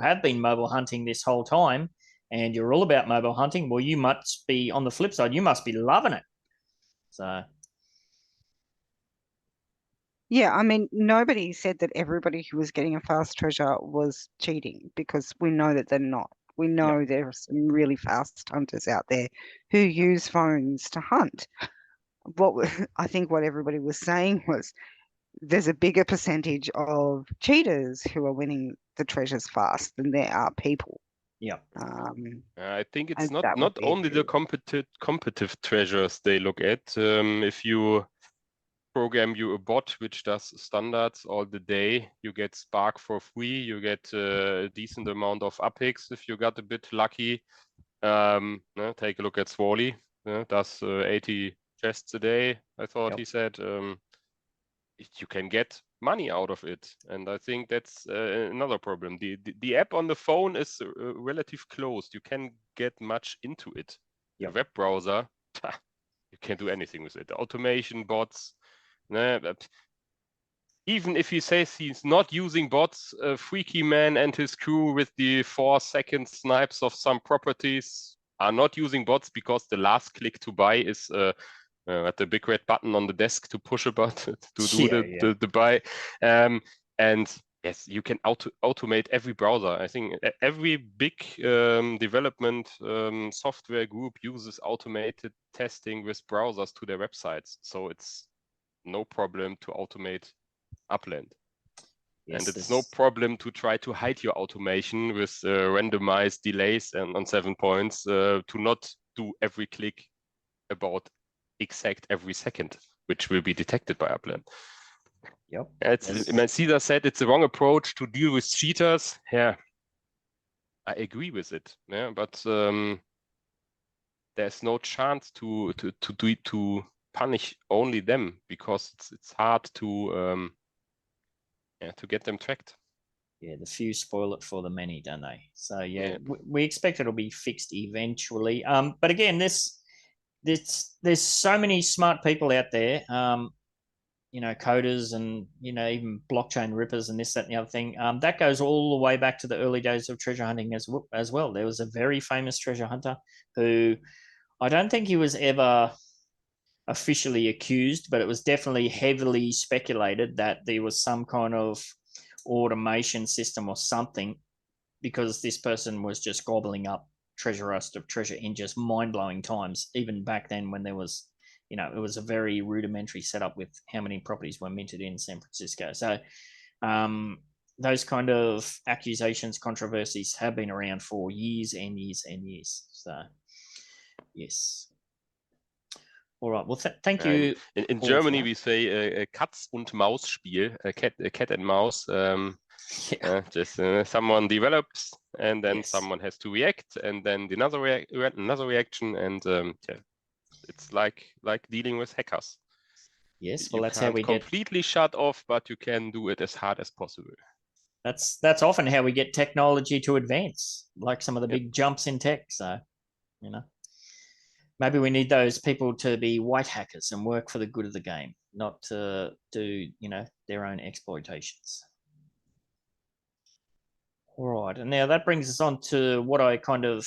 have been mobile hunting this whole time and you're all about mobile hunting, well, you must be, on the flip side, you must be loving it. So Yeah, I mean, nobody said that everybody who was getting a fast treasure was cheating, because we know that they're not. We know there are some really fast hunters out there who use phones to hunt. I think what everybody was saying was there's a bigger percentage of cheaters who are winning the treasures fast than there are people. yeah. I think it's And that would not be only the competitive treasures they look at. If you program a bot which does standards all the day, you get Spark for free, you get a decent amount of UPX if you got a bit lucky. Take a look at Swally, does 80 chests a day, I thought he said. You can get money out of it, and I think that's another problem. The app on the phone is relative closed. You can get much into it. The web browser, you can't do anything with it. Automation, bots. Even if he says he's not using bots, Freaky Man and his crew with the 4-second snipes of some properties are not using bots, because the last click to buy is at the big red button on the desk to push a button to do the buy. And yes, you can automate every browser. I think every big development software group uses automated testing with browsers to their websites. So it's no problem to automate Upland. Yes, and it's no problem to try to hide your automation with randomized delays and on 7 points to not do every click about exact every second, which will be detected by Upland. Cesar said it's the wrong approach to deal with cheaters. Yeah, I agree with it. Yeah, but there's no chance to punish only them, because it's hard to get them tracked. Yeah, the few spoil it for the many, don't they? So we expect it'll be fixed eventually. But again, there's so many smart people out there, coders and even blockchain rippers and this, that, and the other thing. That goes all the way back to the early days of treasure hunting as well. There was a very famous treasure hunter who, I don't think he was ever officially accused, but it was definitely heavily speculated that there was some kind of automation system or something, because this person was just gobbling up treasure after treasure in just mind-blowing times, even back then when there was, it was a very rudimentary setup with how many properties were minted in San Francisco. So those kind of accusations, controversies have been around for years and years and years. So yes. All right. Well, thank you. In Germany, we say Katz und Maus Spiel, cat and mouse. Just someone develops, and then someone has to react, and then another reaction, and it's like dealing with hackers. Yes, well, that's how we completely shut off, but you can do it as hard as possible. That's often how we get technology to advance, like some of the big jumps in tech. So, maybe we need those people to be white hackers and work for the good of the game, not to do, their own exploitations. All right. And now that brings us on to what I kind of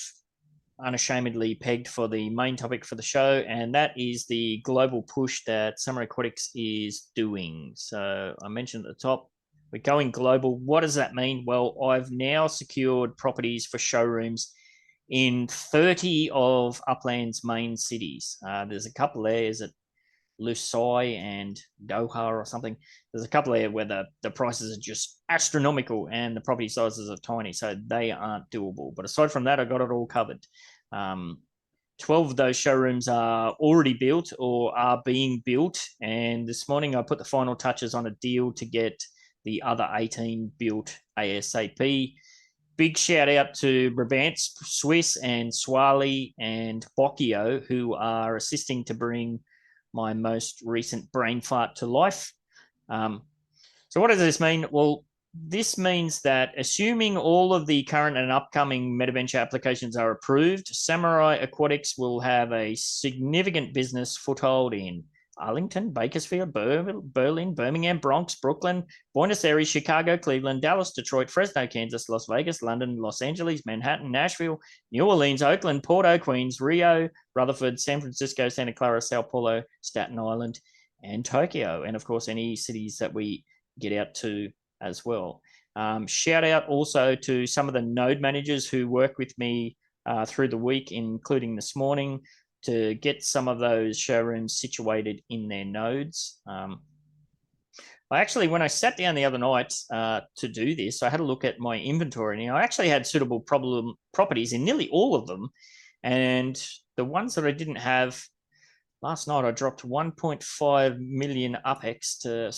unashamedly pegged for the main topic for the show, and that is the global push that Samurai Aquatics is doing. So I mentioned at the top, we're going global. What does that mean? Well, I've now secured properties for showrooms in 30 of Upland's main cities. There's a couple there. Is it Lusai and Doha or something? There's a couple there where the prices are just astronomical and the property sizes are tiny, so they aren't doable. But aside from that, I got it all covered. 12 of those showrooms are already built or are being built, and this morning I put the final touches on a deal to get the other 18 built ASAP. Big shout out to Brabant, Swiss, and Swali and Bocchio, who are assisting to bring my most recent brain fart to life. So what does this mean? Well, this means that assuming all of the current and upcoming MetaVenture applications are approved, Samurai Aquatics will have a significant business foothold in Arlington, Bakersfield, Berlin, Birmingham, Bronx, Brooklyn, Buenos Aires, Chicago, Cleveland, Dallas, Detroit, Fresno, Kansas, Las Vegas, London, Los Angeles, Manhattan, Nashville, New Orleans, Oakland, Porto, Queens, Rio, Rutherford, San Francisco, Santa Clara, Sao Paulo, Staten Island, and Tokyo. And of course, any cities that we get out to as well. Shout out also to some of the node managers who work with me through the week, including this morning, to get some of those showrooms situated in their nodes. When I sat down the other night to do this, I had a look at my inventory, and I actually had suitable properties in nearly all of them. And the ones that I didn't have, last night I dropped 1.5 million UPEX to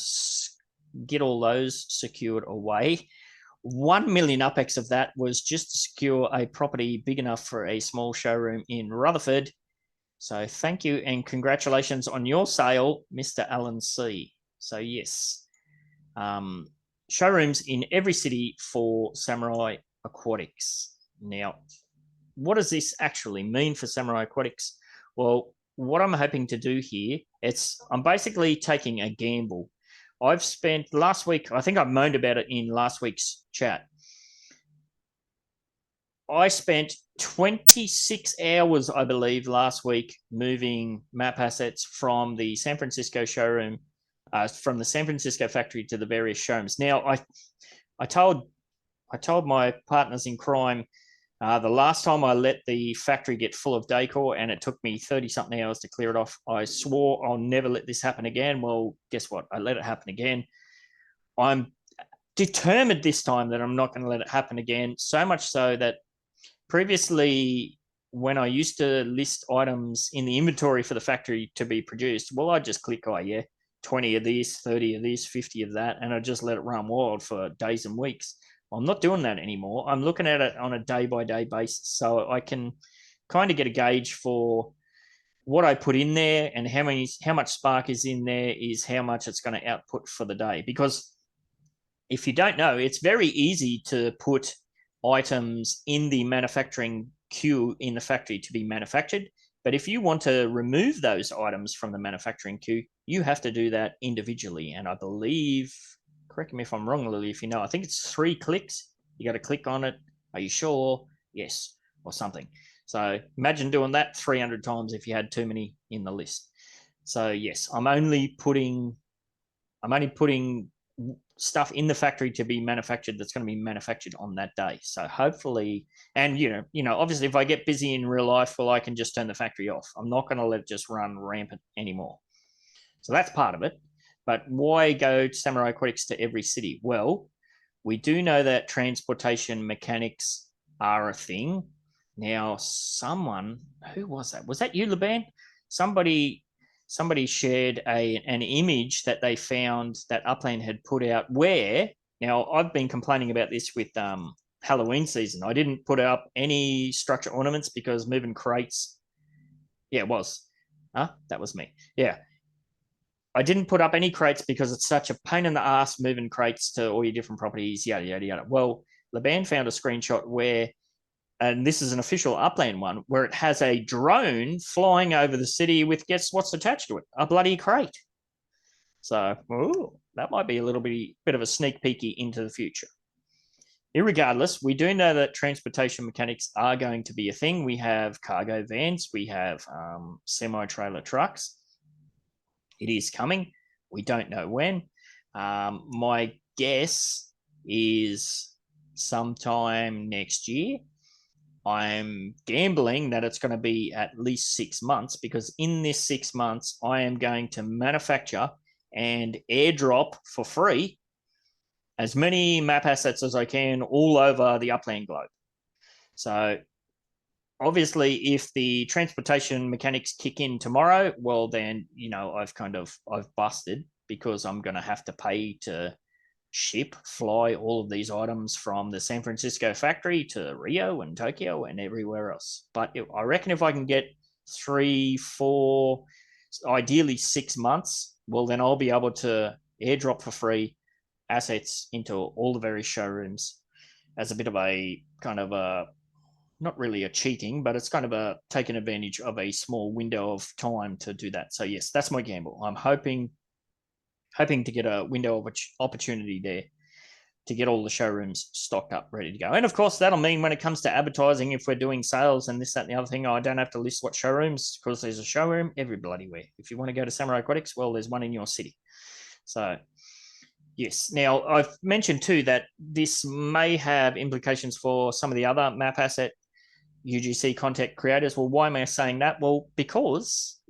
get all those secured away. 1 million UPEX of that was just to secure a property big enough for a small showroom in Rutherford. So thank you and congratulations on your sale, Mr. Alan C. So yes, showrooms in every city for Samurai Aquatics. Now, what does this actually mean for Samurai Aquatics? Well, what I'm hoping to do here, I'm basically taking a gamble. I've spent last week, I think I moaned about it in last week's chat. I spent 26 hours, I believe, last week moving map assets from the San Francisco showroom, from the San Francisco factory to the various showrooms. Now, I told my partners in crime the last time I let the factory get full of decor and it took me 30-something hours to clear it off, I swore I'll never let this happen again. Well, guess what? I let it happen again. I'm determined this time that I'm not going to let it happen again, so much so that previously, when I used to list items in the inventory for the factory to be produced, well, I just click, 20 of this, 30 of this, 50 of that, and I just let it run wild for days and weeks. Well, I'm not doing that anymore. I'm looking at it on a day-by-day basis, so I can kind of get a gauge for what I put in there, and how much spark is in there is how much it's going to output for the day. Because if you don't know, it's very easy to put items in the manufacturing queue in the factory to be manufactured. But if you want to remove those items from the manufacturing queue, you have to do that individually. And I believe, correct me if I'm wrong, Lily, if you know, I think it's 3 clicks. You got to click on it. Are you sure? Yes, or something. So imagine doing that 300 times if you had too many in the list. So yes, I'm only putting stuff in the factory to be manufactured that's going to be manufactured on that day. So hopefully, and obviously if I get busy in real life, well, I can just turn the factory off. I'm not going to let it just run rampant anymore. So that's part of it. But why go to Samurai Aquatics to every city? Well, we do know that transportation mechanics are a thing. Now, who was that? Was that you, Laban? Somebody shared an image that they found that Upland had put out where, now I've been complaining about this with Halloween season. I didn't put up any structure ornaments because moving crates. Yeah, it was. That was me. Yeah. I didn't put up any crates because it's such a pain in the ass moving crates to all your different properties, yada, yada, yada. Well, Laban found a screenshot where and this is an official Upland one, where it has a drone flying over the city with, guess what's attached to it? A bloody crate. So, ooh, that might be a little bit of a sneak peeky into the future. Irregardless, we do know that transportation mechanics are going to be a thing. We have cargo vans, we have semi-trailer trucks. It is coming. We don't know when. My guess is sometime next year. I'm gambling that it's going to be at least 6 months, because in this 6 months, I am going to manufacture and airdrop for free as many map assets as I can all over the Upland globe. So obviously, if the transportation mechanics kick in tomorrow, well, then, I've busted, because I'm going to have to pay to fly all of these items from the San Francisco factory to Rio and Tokyo and everywhere else. But I reckon if I can get 3, 4, ideally 6 months, well, then I'll be able to airdrop for free assets into all the various showrooms as a bit of a kind of a, not really a cheating, but it's kind of a taking advantage of a small window of time to do that. So yes, that's my gamble. I'm hoping to get a window of opportunity there to get all the showrooms stocked up, ready to go. And of course, that'll mean when it comes to advertising, if we're doing sales and this, that, and the other thing, I don't have to list what showrooms, because there's a showroom every bloody where. If you want to go to Samurai Aquatics, well, there's one in your city. So yes. Now, I've mentioned too that this may have implications for some of the other map asset UGC content creators. Well, why am I saying that? Well, because,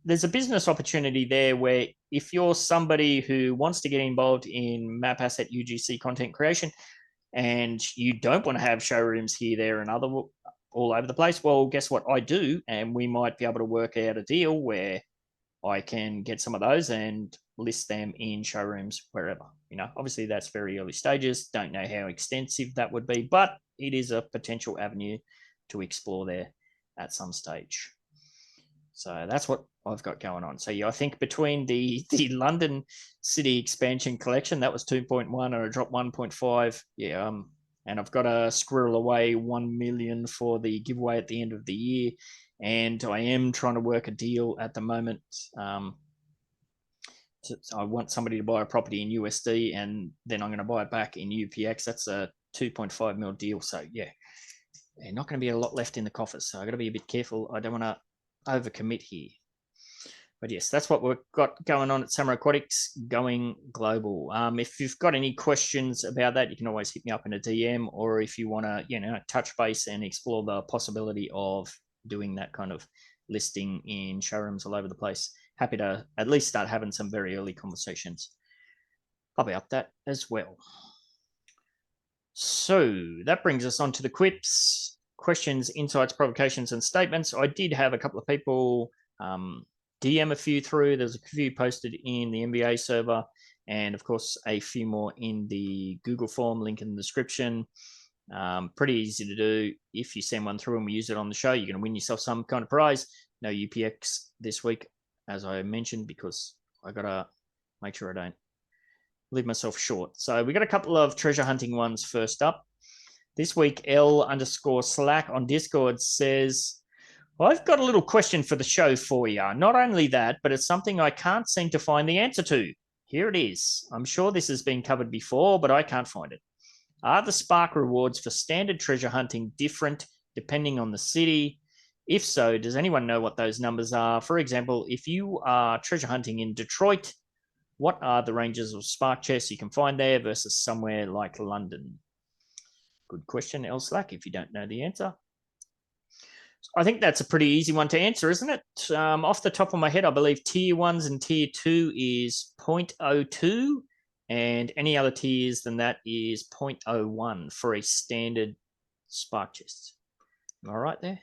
there's a business opportunity there where if you're somebody who wants to get involved in map asset UGC content creation and you don't want to have showrooms here, there, and all over the place, well, guess what? I do, and we might be able to work out a deal where I can get some of those and list them in showrooms wherever. Obviously that's very early stages. Don't know how extensive that would be, but it is a potential avenue to explore there at some stage. So that's what I've got going on. So yeah, I think between the London City expansion collection, that was 2.1, and I dropped 1.5. Yeah, and I've got to squirrel away 1 million for the giveaway at the end of the year. And I am trying to work a deal at the moment. I want somebody to buy a property in USD, and then I'm going to buy it back in UPX. That's a 2.5 mil deal. So yeah, there's not going to be a lot left in the coffers. So I've got to be a bit careful. I don't want to overcommit here. But yes, that's what we've got going on at Samurai Aquatics, going global. If you've got any questions about that, you can always hit me up in a DM, or if you want to, touch base and explore the possibility of doing that kind of listing in showrooms all over the place, happy to at least start having some very early conversations about that as well. So that brings us on to the quips, questions, insights, provocations, and statements. I did have a couple of people DM a few through. There's a few posted in the NBA server, and of course a few more in the Google form, link in the description. Pretty easy to do. If you send one through and we use it on the show, you're going to win yourself some kind of prize. No UPX this week, as I mentioned, because I got to make sure I don't leave myself short. So we got a couple of treasure hunting ones first up. This week, L_Slack on Discord says, I've got a little question for the show for you. Not only that, but it's something I can't seem to find the answer to. Here it is. I'm sure this has been covered before, but I can't find it. Are the spark rewards for standard treasure hunting different depending on the city? If so, does anyone know what those numbers are? For example, if you are treasure hunting in Detroit, what are the ranges of spark chests you can find there versus somewhere like London? Good question, L_Slack, if you don't know the answer. I think that's a pretty easy one to answer, isn't it? Off the top of my head, I believe tier 1s and tier 2 is 0.02, and any other tiers than that is 0.01 for a standard spark chest. Am I right there?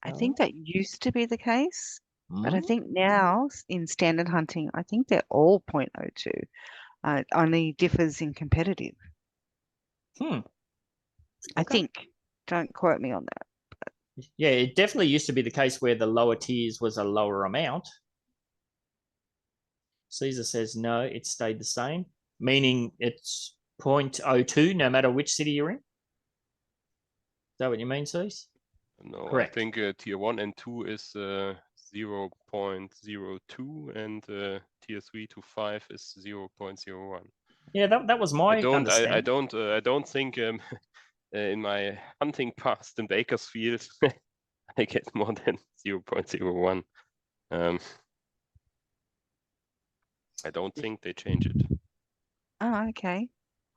I think that used to be the case, but I think now in standard hunting, I think they're all 0.02. Only differs in competitive. I think. Don't quote me on that. Yeah, it definitely used to be the case where the lower tiers was a lower amount. Caesar says no, it stayed the same, meaning it's 0.02, no matter which city you're in. Is that what you mean, Cease? No, Correct. I think tier 1 and 2 is 0.02 and tier 3 to 5 is 0.01. Yeah, that was my understanding. I don't think in my hunting past in Bakersfield I get more than 0.01. I don't think they change it. Oh, okay.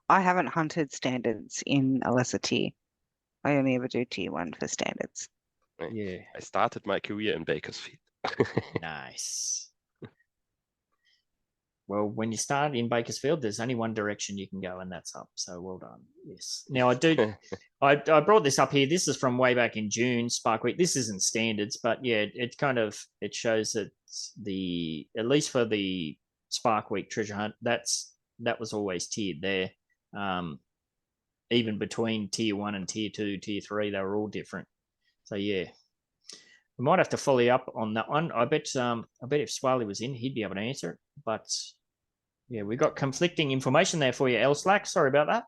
I haven't hunted standards in a lesser tier. I only ever do tier 1 for standards. Yeah. I started my career in Bakersfield. Nice. Well, when you start in Bakersfield, there's only one direction you can go, and that's up. So well done. Yes. Now I brought this up here. This is from way back in June, Spark Week. This isn't standards, but yeah, it shows that at least for the Spark Week treasure hunt, that was always tiered there. Even between tier 1 and tier 2, tier 3, they were all different. So yeah. We might have to follow up on that one. I bet if Swaley was in, he'd be able to answer it. But yeah, we got conflicting information there for you, L-Slack. Sorry about that.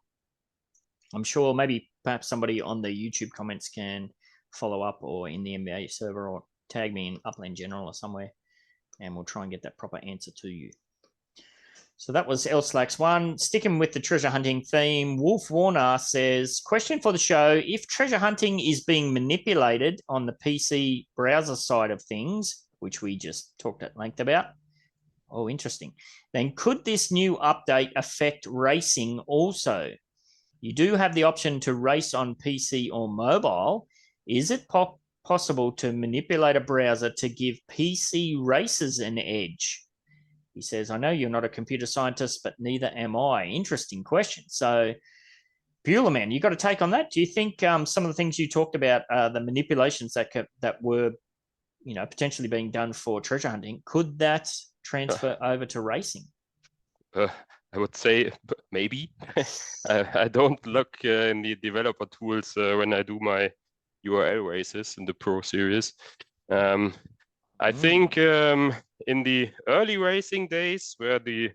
I'm sure perhaps somebody on the YouTube comments can follow up, or in the NBA server, or tag me in Upland General or somewhere, and we'll try and get that proper answer to you. So that was L-Slack's one. Sticking with the treasure hunting theme, Wolf Warner says, question for the show, if treasure hunting is being manipulated on the PC browser side of things, which we just talked at length about, oh, interesting, then could this new update affect racing also? You do have the option to race on PC or mobile. Is it possible to manipulate a browser to give PC racers an edge? He says, I know you're not a computer scientist, but neither am I. Interesting question. So, Buellerman, you got a take on that? Do you think some of the things you talked about, the manipulations that were, potentially being done for treasure hunting, could that transfer over to racing? I would say maybe. I don't look in the developer tools when I do my URL races in the Pro Series. I think in the early racing days, where you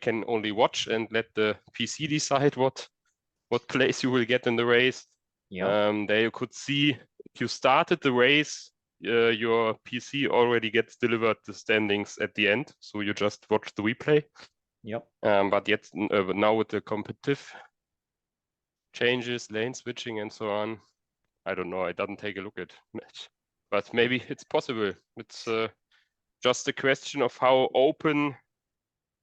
can only watch and let the PC decide what place you will get in the race, there you could see if you started the race, your PC already gets delivered the standings at the end, so you just watch the replay. Yep. But yet now with the competitive changes, lane switching, and so on, I don't know. I didn't take a look at it. But maybe it's possible. It's just a question of how open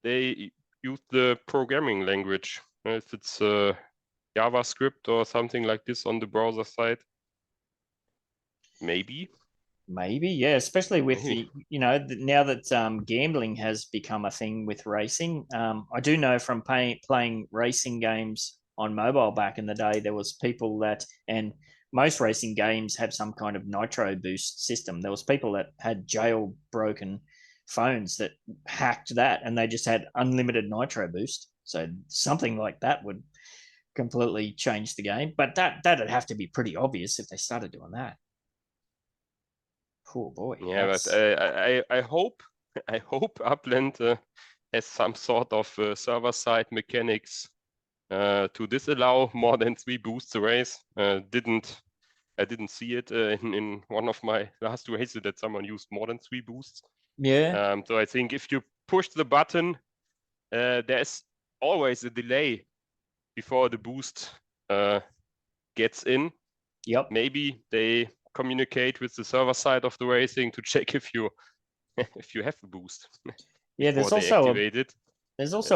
they use the programming language. If it's JavaScript or something like this on the browser side, maybe. Maybe, yeah. Especially with now that gambling has become a thing with racing. I do know from playing racing games on mobile back in the day, there was people and most racing games have some kind of nitro boost system. There was people that had jailbroken phones that hacked that, and they just had unlimited nitro boost. So something like that would completely change the game. But that'd have to be pretty obvious if they started doing that. Poor boy. Yeah, but I hope Upland has some sort of server-side mechanics to disallow more than 3 boosts a race. I didn't see it in one of my last races that someone used more than 3 boosts. Yeah. So I think if you push the button, there's always a delay before the boost gets in. Yep. Maybe they communicate with the server side of the racing to check if you have a boost. Yeah, there's also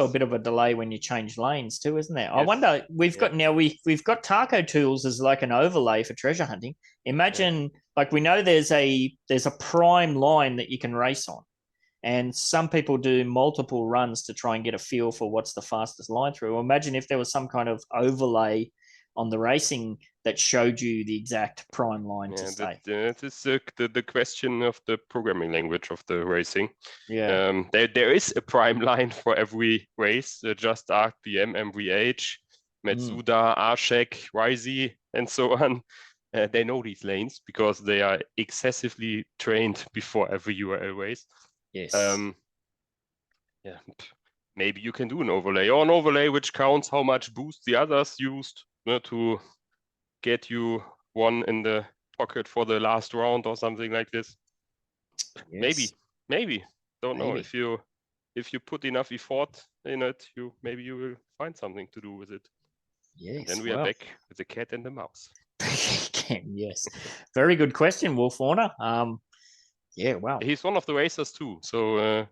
a bit of a delay when you change lanes too, isn't there? Yes. I wonder, we've got Taco tools as like an overlay for treasure hunting. Imagine like we know there's a prime line that you can race on, and some people do multiple runs to try and get a feel for what's the fastest line through. Imagine if there was some kind of overlay on the racing that showed you the exact prime line to stay. That is the question of the programming language of the racing. Yeah. There is a prime line for every race. Just RPM, MVH, Metsuda, Arshek, YZ, and so on. They know these lanes because they are excessively trained before every URL race. Yes. maybe you can do an overlay, or an overlay which counts how much boost the others used to get you one in the pocket for the last round or something like this. Yes. Maybe don't know. Maybe. If you put enough effort in it, maybe you will find something to do with it. Yes. And then we are back with the cat and the mouse. Yes. Very good question, Wolf Warner. Yeah, wow. He's one of the racers too, so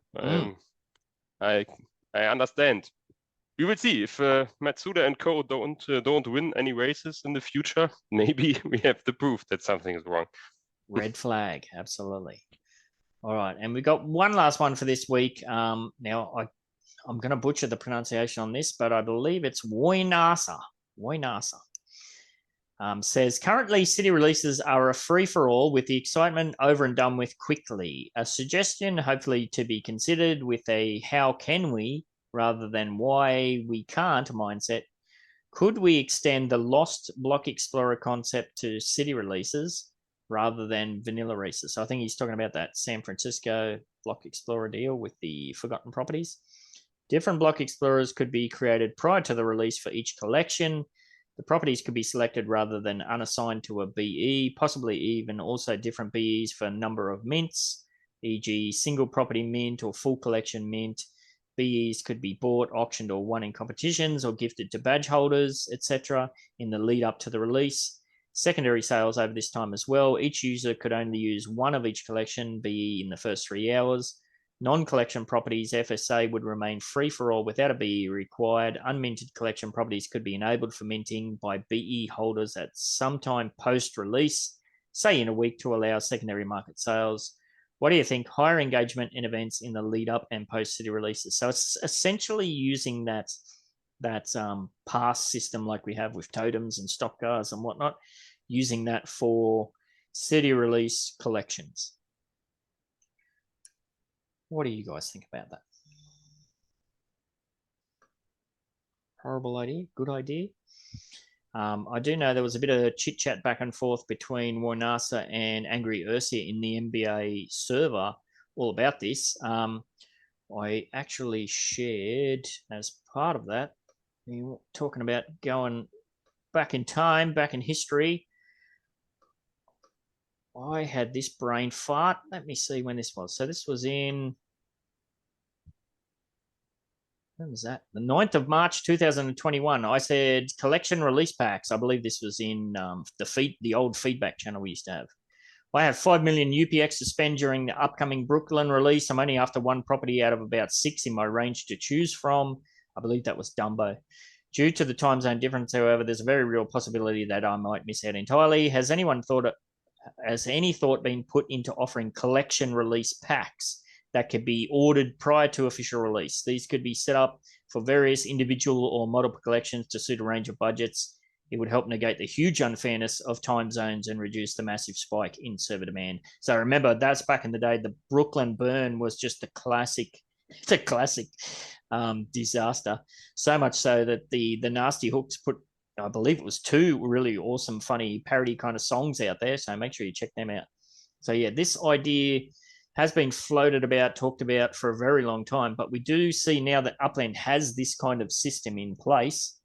I understand. We will see if Matsuda and co don't win any races in the future. Maybe we have the proof that something is wrong. Red flag, absolutely. All right, and we got one last one for this week. Now I'm going to butcher the pronunciation on this, but I believe it's Woinasa. Says, currently city releases are a free-for-all with the excitement over and done with quickly. A suggestion, hopefully to be considered, with a how can we rather than why we can't mindset. Could we extend the Lost Block Explorer concept to city releases rather than vanilla releases? So I think he's talking about that San Francisco Block Explorer deal with the forgotten properties. Different block explorers could be created prior to the release for each collection. The properties could be selected rather than unassigned to a BE, possibly even also different BEs for a number of mints, e.g. single property mint or full collection mint. BEs could be bought, auctioned, or won in competitions or gifted to badge holders, etc. in the lead up to the release. Secondary sales over this time as well. Each user could only use one of each collection, BE, in the first 3 hours. Non-collection properties, FSA, would remain free for all without a BE required. Unminted collection properties could be enabled for minting by BE holders at some time post-release, say in a week, to allow secondary market sales. What do you think? Higher engagement in events in the lead up and post-city releases. So it's essentially using that pass system like we have with totems and stock cars and whatnot, using that for city release collections. What do you guys think about that? Horrible idea? Good idea? I do know there was a bit of chit chat back and forth between Woinasa and Angry Ursia in the NBA server all about this. I actually shared as part of that, talking about going back in time, back in history. I had this brain fart. Let me see when this was. So this was in, when was that? The 9th of March, 2021. I said collection release packs. I believe this was in the old feedback channel we used to have. I have 5 million UPX to spend during the upcoming Brooklyn release. I'm only after one property out of about 6 in my range to choose from. I believe that was Dumbo. Due to the time zone difference, however, there's a very real possibility that I might miss out entirely. Has any thought been put into offering collection release packs that could be ordered prior to official release? These could be set up for various individual or multiple collections to suit a range of budgets. It would help negate the huge unfairness of time zones and reduce the massive spike in server demand. So remember, that's back in the day. The Brooklyn burn was just a classic disaster. So much so that the Nasty Hooks put, I believe it was 2 really awesome, funny parody kind of songs out there. So make sure you check them out. So yeah, this idea has been floated about, talked about for a very long time, but we do see now that Upland has this kind of system in place.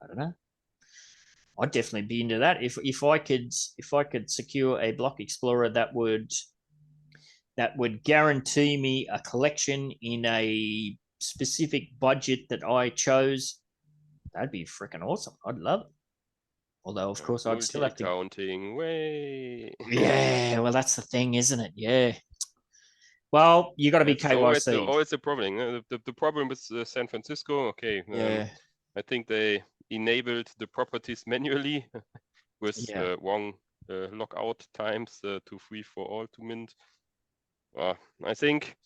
I don't know. I'd definitely be into that. If I could secure a block explorer that would guarantee me a collection in a specific budget that I chose, that'd be freaking awesome. I'd love it. Although, of course, I'd still have to counting way. Yeah, well, that's the thing, isn't it? Yeah. Well, you got to be KYC. Always the problem. The problem with San Francisco. Okay. Yeah. I think they enabled the properties manually with wrong lockout times to free for all to mint. I think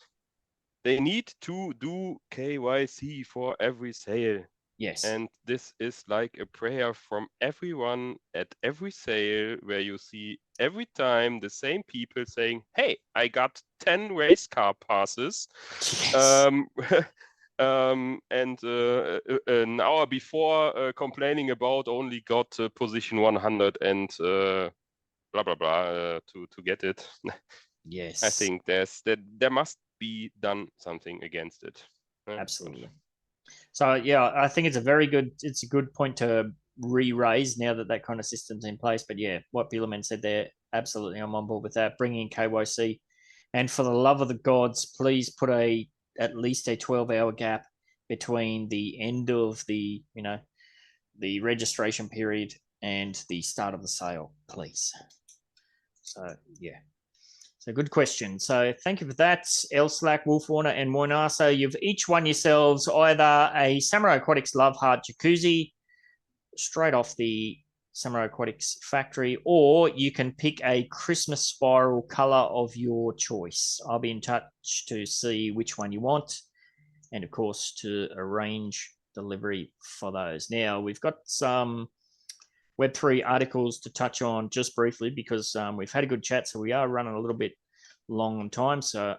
they need to do KYC for every sale. Yes. And this is like a prayer from everyone at every sale, where you see every time the same people saying, hey, I got 10 race car passes. Yes. And an hour before complaining about only got position 100 and blah, blah, blah to get it. Yes. I think there must be done something against it. Yeah, Absolutely. So yeah, I think it's a good point to re-raise now that that kind of system's in place. But yeah, what Billaman said there, absolutely, I'm on board with that. Bringing in KYC, and for the love of the gods, please put at least a 12-hour gap between the end of the the registration period and the start of the sale, please. So yeah. So good question. So thank you for that, Elslack, Wolf Warner, and Moinar. So you've each won yourselves either a Samurai Aquatics Love Heart Jacuzzi straight off the Samurai Aquatics factory, or you can pick a Christmas spiral color of your choice. I'll be in touch to see which one you want, and of course to arrange delivery for those. Now we've got some Web3 articles to touch on just briefly because we've had a good chat, so we are running a little bit long on time. So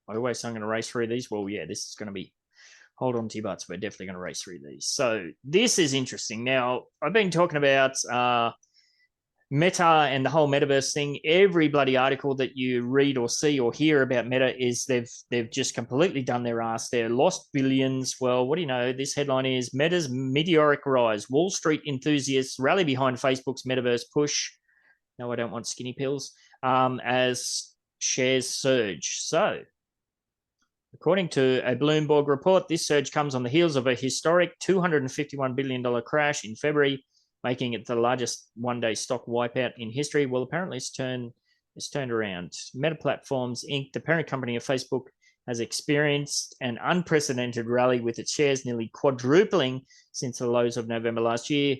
I always say I'm going to race through these. Well, yeah, this is going to be, hold on to your butts. We're definitely going to race through these. So this is interesting. Now, I've been talking about Meta and the whole Metaverse thing. Every bloody article that you read or see or hear about Meta is they've just completely done their ass. They're lost billions. Well, what do you know? This headline is Meta's meteoric rise. Wall Street enthusiasts rally behind Facebook's Metaverse push. No, I don't want skinny pills. As shares surge. So, according to a Bloomberg report, this surge comes on the heels of a historic $251 billion crash in February, making it the largest one-day stock wipeout in history. Well, apparently it's turned around. Meta Platforms Inc., the parent company of Facebook, has experienced an unprecedented rally with its shares nearly quadrupling since the lows of November last year.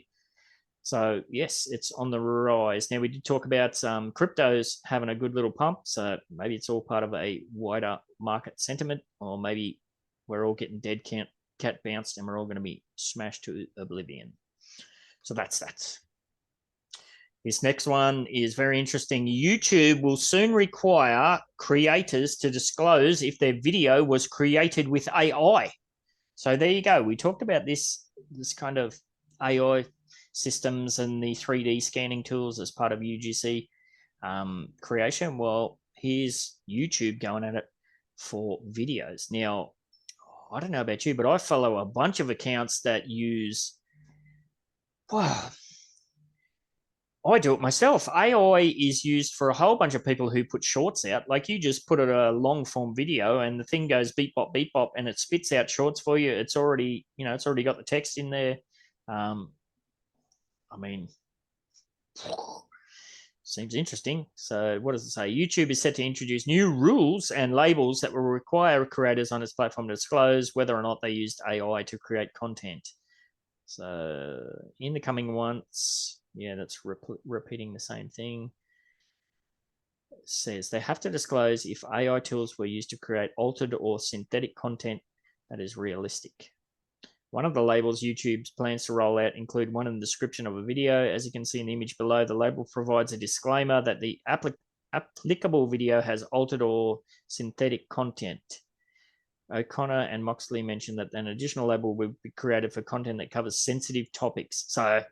So yes, it's on the rise. Now we did talk about cryptos having a good little pump. So maybe it's all part of a wider market sentiment, or maybe we're all getting dead cat bounced and we're all going to be smashed to oblivion. So that's that. This next one is very interesting. YouTube will soon require creators to disclose if their video was created with AI. So there you go. We talked about this kind of AI systems and the 3D scanning tools as part of UGC creation. Well, here's YouTube going at it for videos. Now, I don't know about you, but I follow a bunch of accounts that use, well, I do it myself. AI is used for a whole bunch of people who put shorts out. Like you just put a long form video and the thing goes beep bop, and it spits out shorts for you. It's already, it's already got the text in there. I mean, seems interesting. So what does it say? YouTube is set to introduce new rules and labels that will require creators on its platform to disclose whether or not they used AI to create content. So in the coming months, yeah, that's repeating the same thing. It says they have to disclose if AI tools were used to create altered or synthetic content that is realistic. One of the labels YouTube's plans to roll out include one in the description of a video. As you can see in the image below, the label provides a disclaimer that the applicable video has altered or synthetic content. O'Connor and Moxley mentioned that an additional label will be created for content that covers sensitive topics. So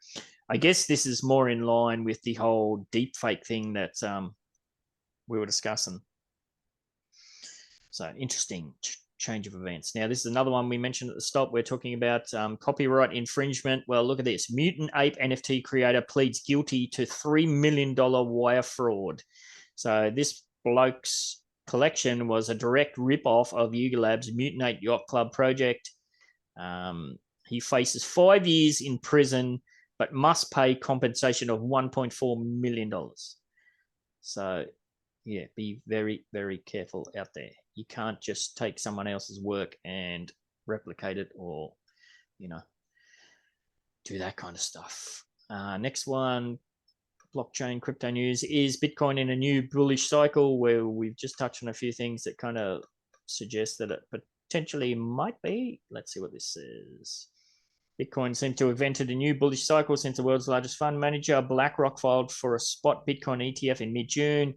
I guess this is more in line with the whole deepfake thing that we were discussing. So interesting change of events. Now, this is another one we mentioned at the stop. We're talking about copyright infringement. Well, look at this. Mutant Ape NFT creator pleads guilty to $3 million wire fraud. So this bloke's collection was a direct rip-off of Yuga Labs' Mutant Ape Yacht Club project. He faces 5 years in prison, but must pay compensation of $1.4 million. So, yeah, be very, very careful out there. You can't just take someone else's work and replicate it or, do that kind of stuff. Next one, blockchain crypto news. Is Bitcoin in a new bullish cycle? Where we've just touched on a few things that kind of suggest that it potentially might be. Let's see what this says. Bitcoin seems to have entered a new bullish cycle since the world's largest fund manager, BlackRock, filed for a spot Bitcoin ETF in mid-June.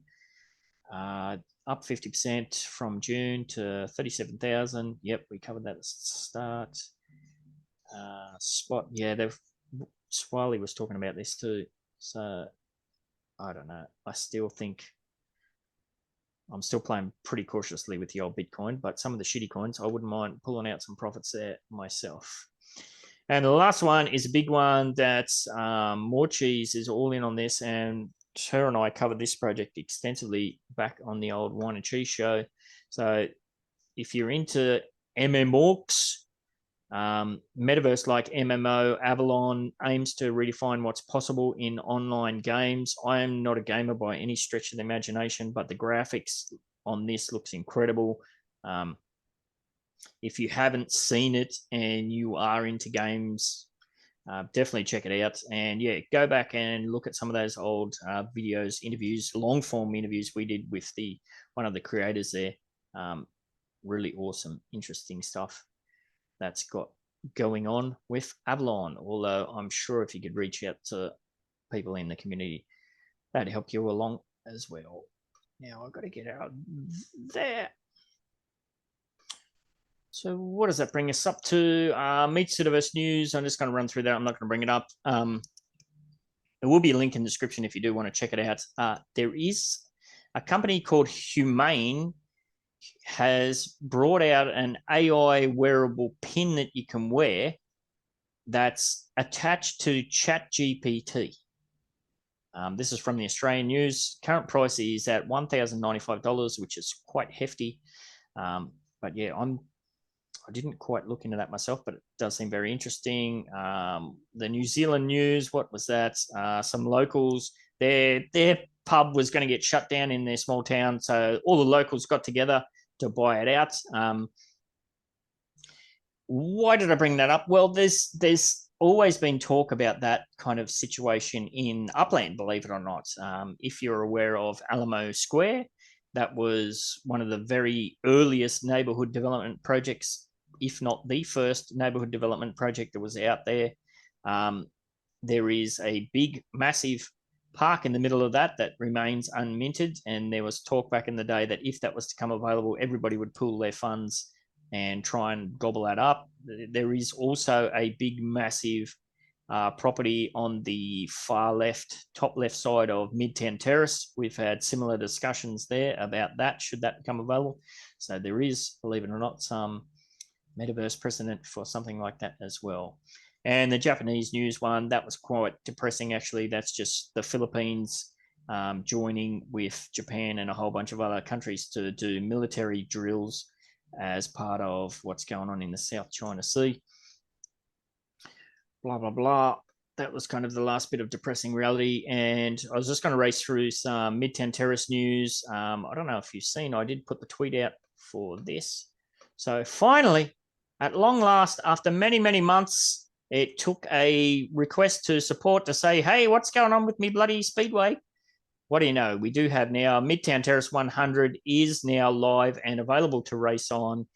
Up 50% from June to 37,000. Yep, we covered that at the start. Spot, yeah, Swiley was talking about this too. So I don't know. I still think I'm still playing pretty cautiously with the old Bitcoin, but some of the shitty coins, I wouldn't mind pulling out some profits there myself. And the last one is a big one that's More Cheese is all in on this, and her and I covered this project extensively back on the old Wine and Cheese show. So if you're into MMORPGs, Metaverse like MMO, Avalon aims to redefine what's possible in online games. I am not a gamer by any stretch of the imagination, but the graphics on this looks incredible. If you haven't seen it and you are into games, definitely check it out. And yeah, go back and look at some of those old videos, interviews, long form interviews we did with one of the creators there. Really awesome, interesting stuff that's got going on with Avalon. Although I'm sure if you could reach out to people in the community, that'd help you along as well. Now I've got to get out there. So what does that bring us up to? Meet Metaverse news. I'm just going to run through that. I'm not going to bring it up. There will be a link in the description if you do want to check it out. There is a company called Humane has brought out an AI wearable pin that you can wear that's attached to ChatGPT. This is from the Australian News. Current price is at $1,095, which is quite hefty. But yeah, I didn't quite look into that myself, but it does seem very interesting. The New Zealand News, what was that? Some locals, their pub was going to get shut down in their small town, so all the locals got together to buy it out. Why did I bring that up? Well, there's always been talk about that kind of situation in Upland, believe it or not. If you're aware of Alamo Square, that was one of the very earliest neighborhood development projects, if not the first neighborhood development project that was out there. There is a big, massive park in the middle of that remains unminted, and there was talk back in the day that if that was to come available, everybody would pool their funds and try and gobble that up. There is also a big, massive property on the far left, top left side of Midtown Terrace. We've had similar discussions there about that, should that become available. So there is, believe it or not, some metaverse precedent for something like that as well. And the Japanese news one, that was quite depressing, actually. That's just the Philippines joining with Japan and a whole bunch of other countries to do military drills as part of what's going on in the South China Sea. Blah, blah, blah. That was kind of the last bit of depressing reality. And I was just going to race through some Midtown Terrace news. I don't know if you've seen, I did put the tweet out for this. So finally, at long last, after many, many months, it took a request to support to say, hey, what's going on with me bloody Speedway? What do you know? We do have now Midtown Terrace 100 is now live and available to race on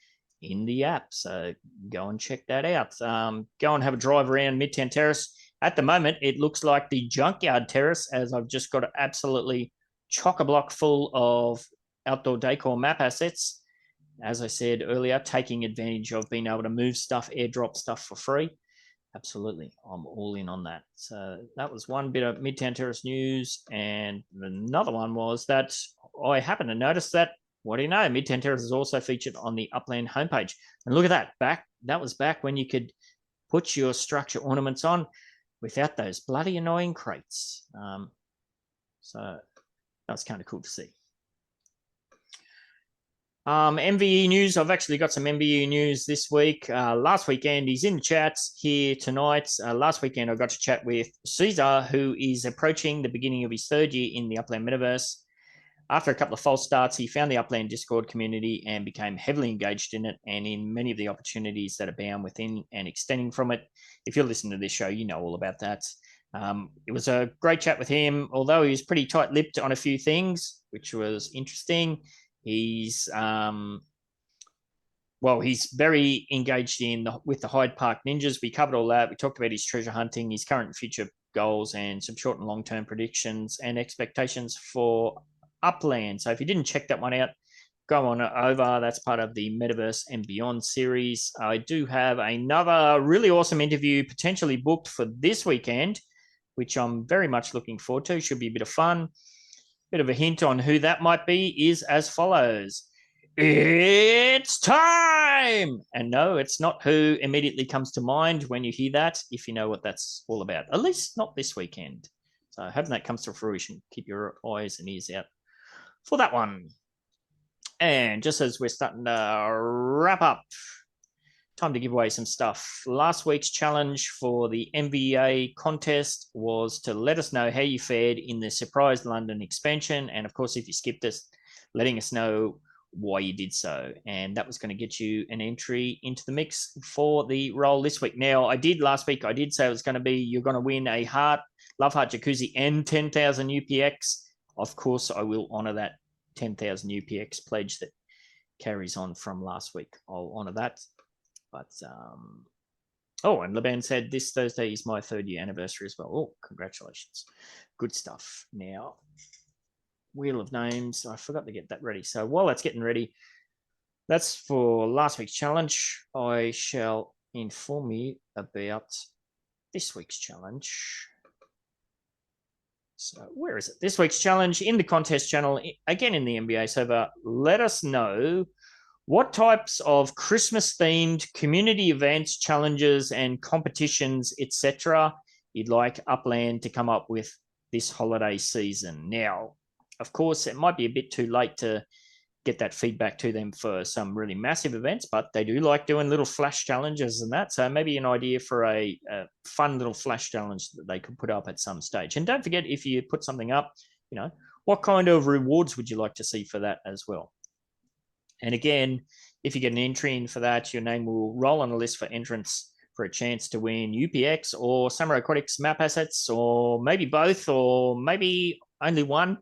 in the app. So go and check that out. Go and have a drive around Midtown Terrace. At the moment, it looks like the Junkyard Terrace, as I've just got absolutely chock-a-block full of outdoor decor map assets. As I said earlier, taking advantage of being able to move stuff, airdrop stuff for free. Absolutely. I'm all in on that. So that was one bit of Midtown Terrace news. And another one was that I happened to notice that, what do you know, Midtown Terrace is also featured on the Upland homepage. And look at that. That was back when you could put your structure ornaments on without those bloody annoying crates. So that was kind of cool to see. MVE news. I've actually got some MVE news this week. Last weekend, he's in the chats here tonight. Last weekend, I got to chat with Caesar, who is approaching the beginning of his third year in the Upland Metaverse. After a couple of false starts, he found the Upland Discord community and became heavily engaged in it and in many of the opportunities that are bound within and extending from it. If you're listening to this show, you know all about that. It was a great chat with him, although he was pretty tight-lipped on a few things, which was interesting. He's very engaged with the Hyde Park Ninjas. We covered all that. We talked about his treasure hunting, his current and future goals, and some short and long-term predictions and expectations for Upland. So if you didn't check that one out, go on over. That's part of the Metaverse and Beyond series. I do have another really awesome interview potentially booked for this weekend, which I'm very much looking forward to. Should be a bit of fun. Bit of a hint on who that might be is as follows. It's time! And no, it's not who immediately comes to mind when you hear that, if you know what that's all about. At least not this weekend. So hoping that comes to fruition. Keep your eyes and ears out for that one. And just as we're starting to wrap up, time to give away some stuff. Last week's challenge for the MVA contest was to let us know how you fared in the surprise London expansion. And of course, if you skipped us, letting us know why you did so. And that was going to get you an entry into the mix for the roll this week. Now, last week, I did say it was going to be, you're going to win a Love Heart Jacuzzi and 10,000 UPX. Of course, I will honor that 10,000 UPX pledge that carries on from last week. I'll honor that. But, and Laban said this Thursday is my 3rd year anniversary as well. Oh, congratulations. Good stuff. Now, Wheel of Names. I forgot to get that ready. So while that's getting ready, that's for last week's challenge. I shall inform you about this week's challenge. So where is it? This week's challenge in the contest channel, again in the NBA server. Let us know what types of Christmas-themed community events, challenges, and competitions, etc., you'd like Upland to come up with this holiday season. Now, of course, it might be a bit too late to get that feedback to them for some really massive events, but they do like doing little flash challenges and that. So maybe an idea for a fun little flash challenge that they could put up at some stage. And don't forget, if you put something up, what kind of rewards would you like to see for that as well? And again, if you get an entry in for that, your name will roll on the list for entrance for a chance to win UPX or Samurai Aquatics Map Assets, or maybe both, or maybe only one,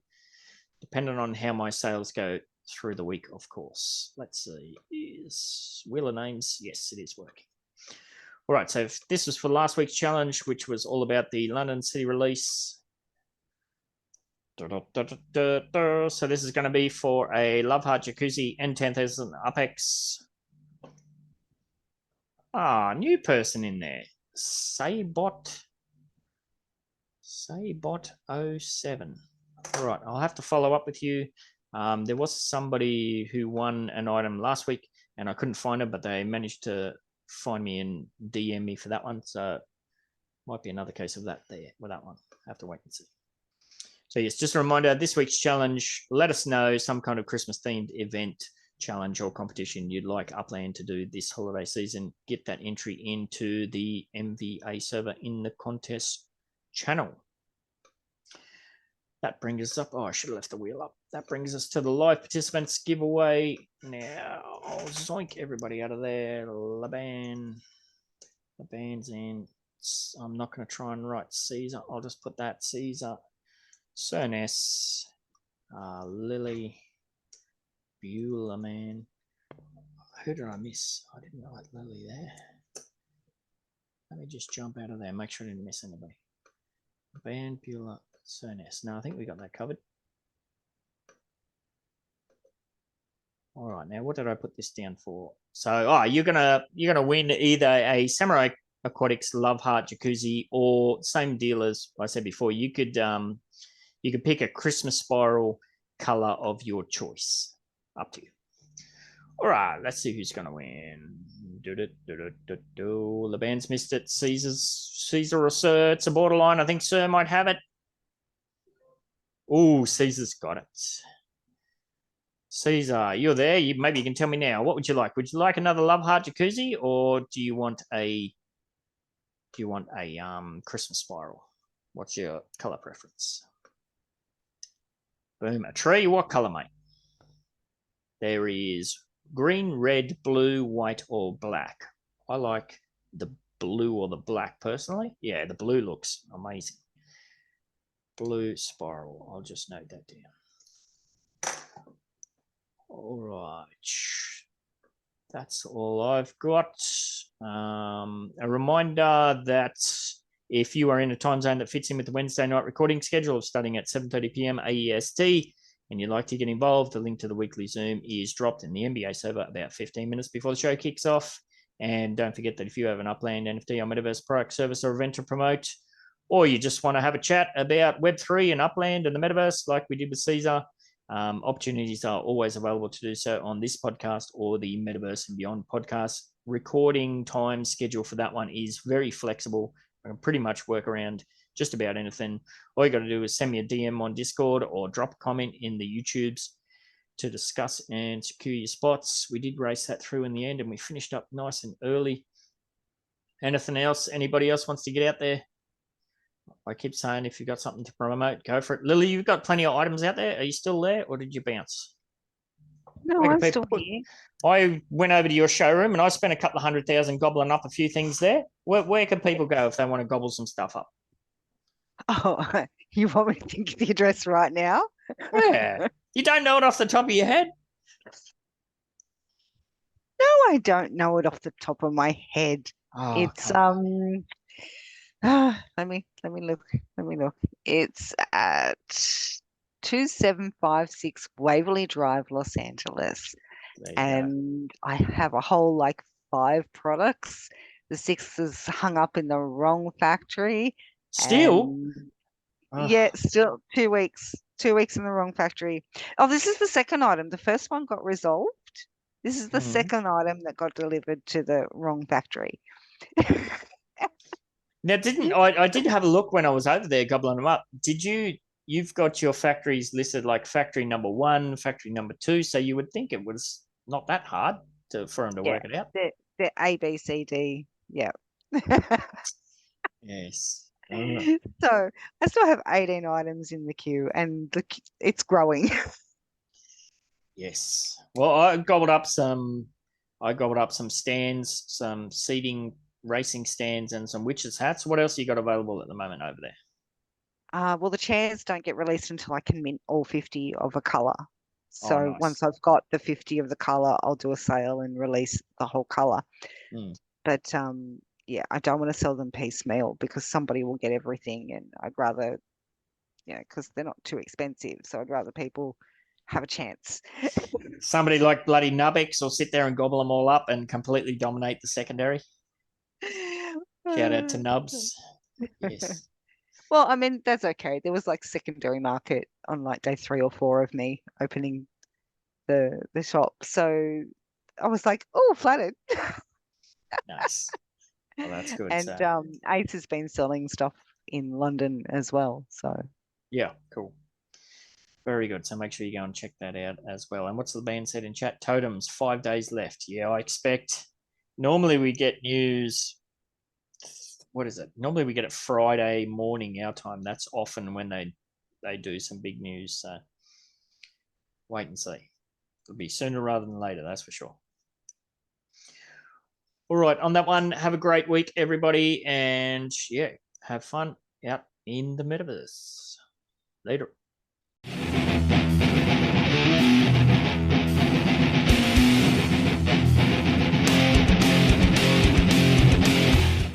depending on how my sales go through the week, of course. Let's see. Is Wheel of Names? Yes, it is working. All right, so this was for last week's challenge, which was all about the London City release. So this is going to be for a Love Heart Jacuzzi and 10,000 UPX. New person in there. Saybot07. All right, I'll have to follow up with you. There was somebody who won an item last week, and I couldn't find them, but they managed to find me and DM me for that one. So might be another case of that there with that one. I have to wait and see. So yes, just a reminder, this week's challenge, let us know some kind of Christmas-themed event, challenge, or competition you'd like Upland to do this holiday season. Get that entry into the MVA server in the contest channel. That brings us up. Oh, I should have left the wheel up. That brings us to the live participants giveaway. Now, I'll zoink everybody out of there. Laban's in. I'm not going to try and write Caesar. I'll just put that Caesar. Cerness, Lily, Beulah, man. Who did I miss? I didn't write Lily there. Let me just jump out of there. Make sure I didn't miss anybody. Band, Beulah, Cerness. No, I think we got that covered. All right, now what did I put this down for? So, you're gonna win either a Samurai Aquatics Love Heart Jacuzzi, or same deal as I said before. You could pick a Christmas spiral color of your choice. Up to you. All right, let's see who's going to win. The band's missed it. Caesar or Sir. It's a borderline. I think Sir might have it. Oh, Caesar's got it. Caesar, you're there. Maybe you can tell me now. What would you like? Would you like another Love Heart Jacuzzi, or do you want a Christmas spiral? What's your color preference? Boom, a tree. What color, mate? There is green, red, blue, white, or black. I like the blue or the black personally. Yeah, the blue looks amazing. Blue spiral. I'll just note that down. All right. That's all I've got. A reminder that if you are in a time zone that fits in with the Wednesday night recording schedule of starting at 7:30 p.m. AEST, and you'd like to get involved, the link to the weekly Zoom is dropped in the NBA server about 15 minutes before the show kicks off. And don't forget that if you have an Upland NFT or Metaverse product, service, or event to promote, or you just want to have a chat about Web3 and Upland and the Metaverse like we did with Caesar, opportunities are always available to do so on this podcast or the Metaverse and Beyond podcast. Recording time schedule for that one is very flexible. I can pretty much work around just about anything. All you got to do is send me a DM on Discord or drop a comment in the YouTubes to discuss and secure your spots. We did race that through in the end and we finished up nice and early. Anything else? Anybody else wants to get out there? I keep saying if you've got something to promote, go for it. Lily, you've got plenty of items out there. Are you still there or did you bounce? No, I'm still here. I went over to your showroom and I spent a couple of 100,000 gobbling up a few things there. Where can people go if they want to gobble some stuff up? Oh, you want me to think of the address right now? Yeah. You don't know it off the top of your head? No, I don't know it off the top of my head. Oh, It's let me look. It's at 2756 Waverly Drive, Los Angeles. And I have a whole 5 products. The 6th is hung up in the wrong factory. Still? Yeah, still 2 weeks. 2 weeks in the wrong factory. Oh, this is the second item. The first one got resolved. This is the second item that got delivered to the wrong factory. Now, I did have a look when I was over there gobbling them up. You've got your factories listed like factory number 1, factory number 2, so you would think it was not that hard for them to work it out. They're A, B, C, D. Yeah. Yes. So I still have 18 items in the queue and it's growing. Yes. Well, I gobbled up some stands, some seating racing stands and some witches hats. What else you got available at the moment over there? Well, the chairs don't get released until I can mint all 50 of a color. So nice. Once I've got the 50 of the color, I'll do a sale and release the whole color. But yeah, I don't want to sell them piecemeal because somebody will get everything, and I'd rather, because they're not too expensive. So I'd rather people have a chance. Somebody like bloody Nubex will sit there and gobble them all up and completely dominate the secondary. Shout out to Nubs. Yes. Well, I mean, that's okay. There was secondary market on day 3 or 4 of me opening the shop. So I was oh, flattered. Nice. Well, that's good. And Ace has been selling stuff in London as well. So yeah, cool. Very good. So make sure you go and check that out as well. And what's the band said in chat? Totems, 5 days left. Yeah, I expect. Normally we get news. What is it? Normally we get it Friday morning our time. That's often when they do some big news. So wait and see. It'll be sooner rather than later, that's for sure. All right, on that one, have a great week, everybody. And yeah, have fun out in the Metaverse. Later.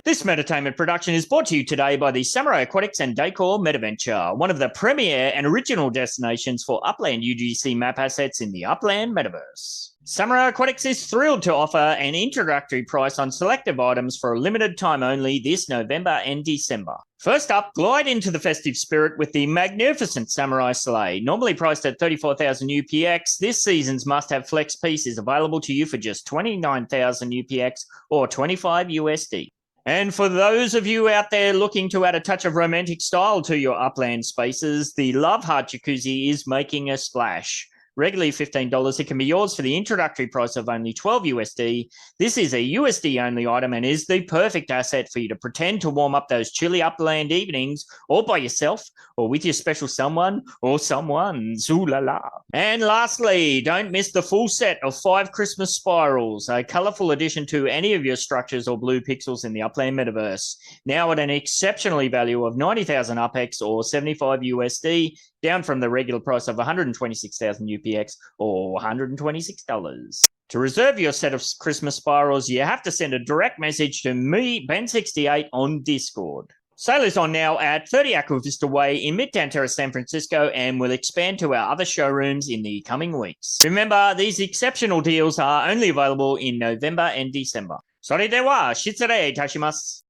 This Metatainment production is brought to you today by the Samurai Aquatics and Decor Metaventure, one of the premier and original destinations for Upland UGC map assets in the Upland Metaverse. Samurai Aquatics is thrilled to offer an introductory price on selective items for a limited time only this November and December. First up, glide into the festive spirit with the magnificent Samurai Sleigh. Normally priced at 34,000 UPX, this season's must-have flex piece is available to you for just 29,000 UPX or 25 USD. And for those of you out there looking to add a touch of romantic style to your upland spaces, the Love Heart Jacuzzi is making a splash. Regularly $15, it can be yours for the introductory price of only 12 USD. This is a USD only item and is the perfect asset for you to pretend to warm up those chilly upland evenings all by yourself or with your special someone or someone's. Ooh la la. And lastly, don't miss the full set of 5 Christmas spirals, a colourful addition to any of your structures or blue pixels in the Upland Metaverse. Now at an exceptionally value of 90,000 UPX or 75 USD, down from the regular price of 126,000 UPX or $126. To reserve your set of Christmas spirals, you have to send a direct message to me, Ben68, on Discord. Sale is on now at 30 Aqua Vista Way in Midtown Terrace, San Francisco, and will expand to our other showrooms in the coming weeks. Remember, these exceptional deals are only available in November and December. それでは、失礼いたします。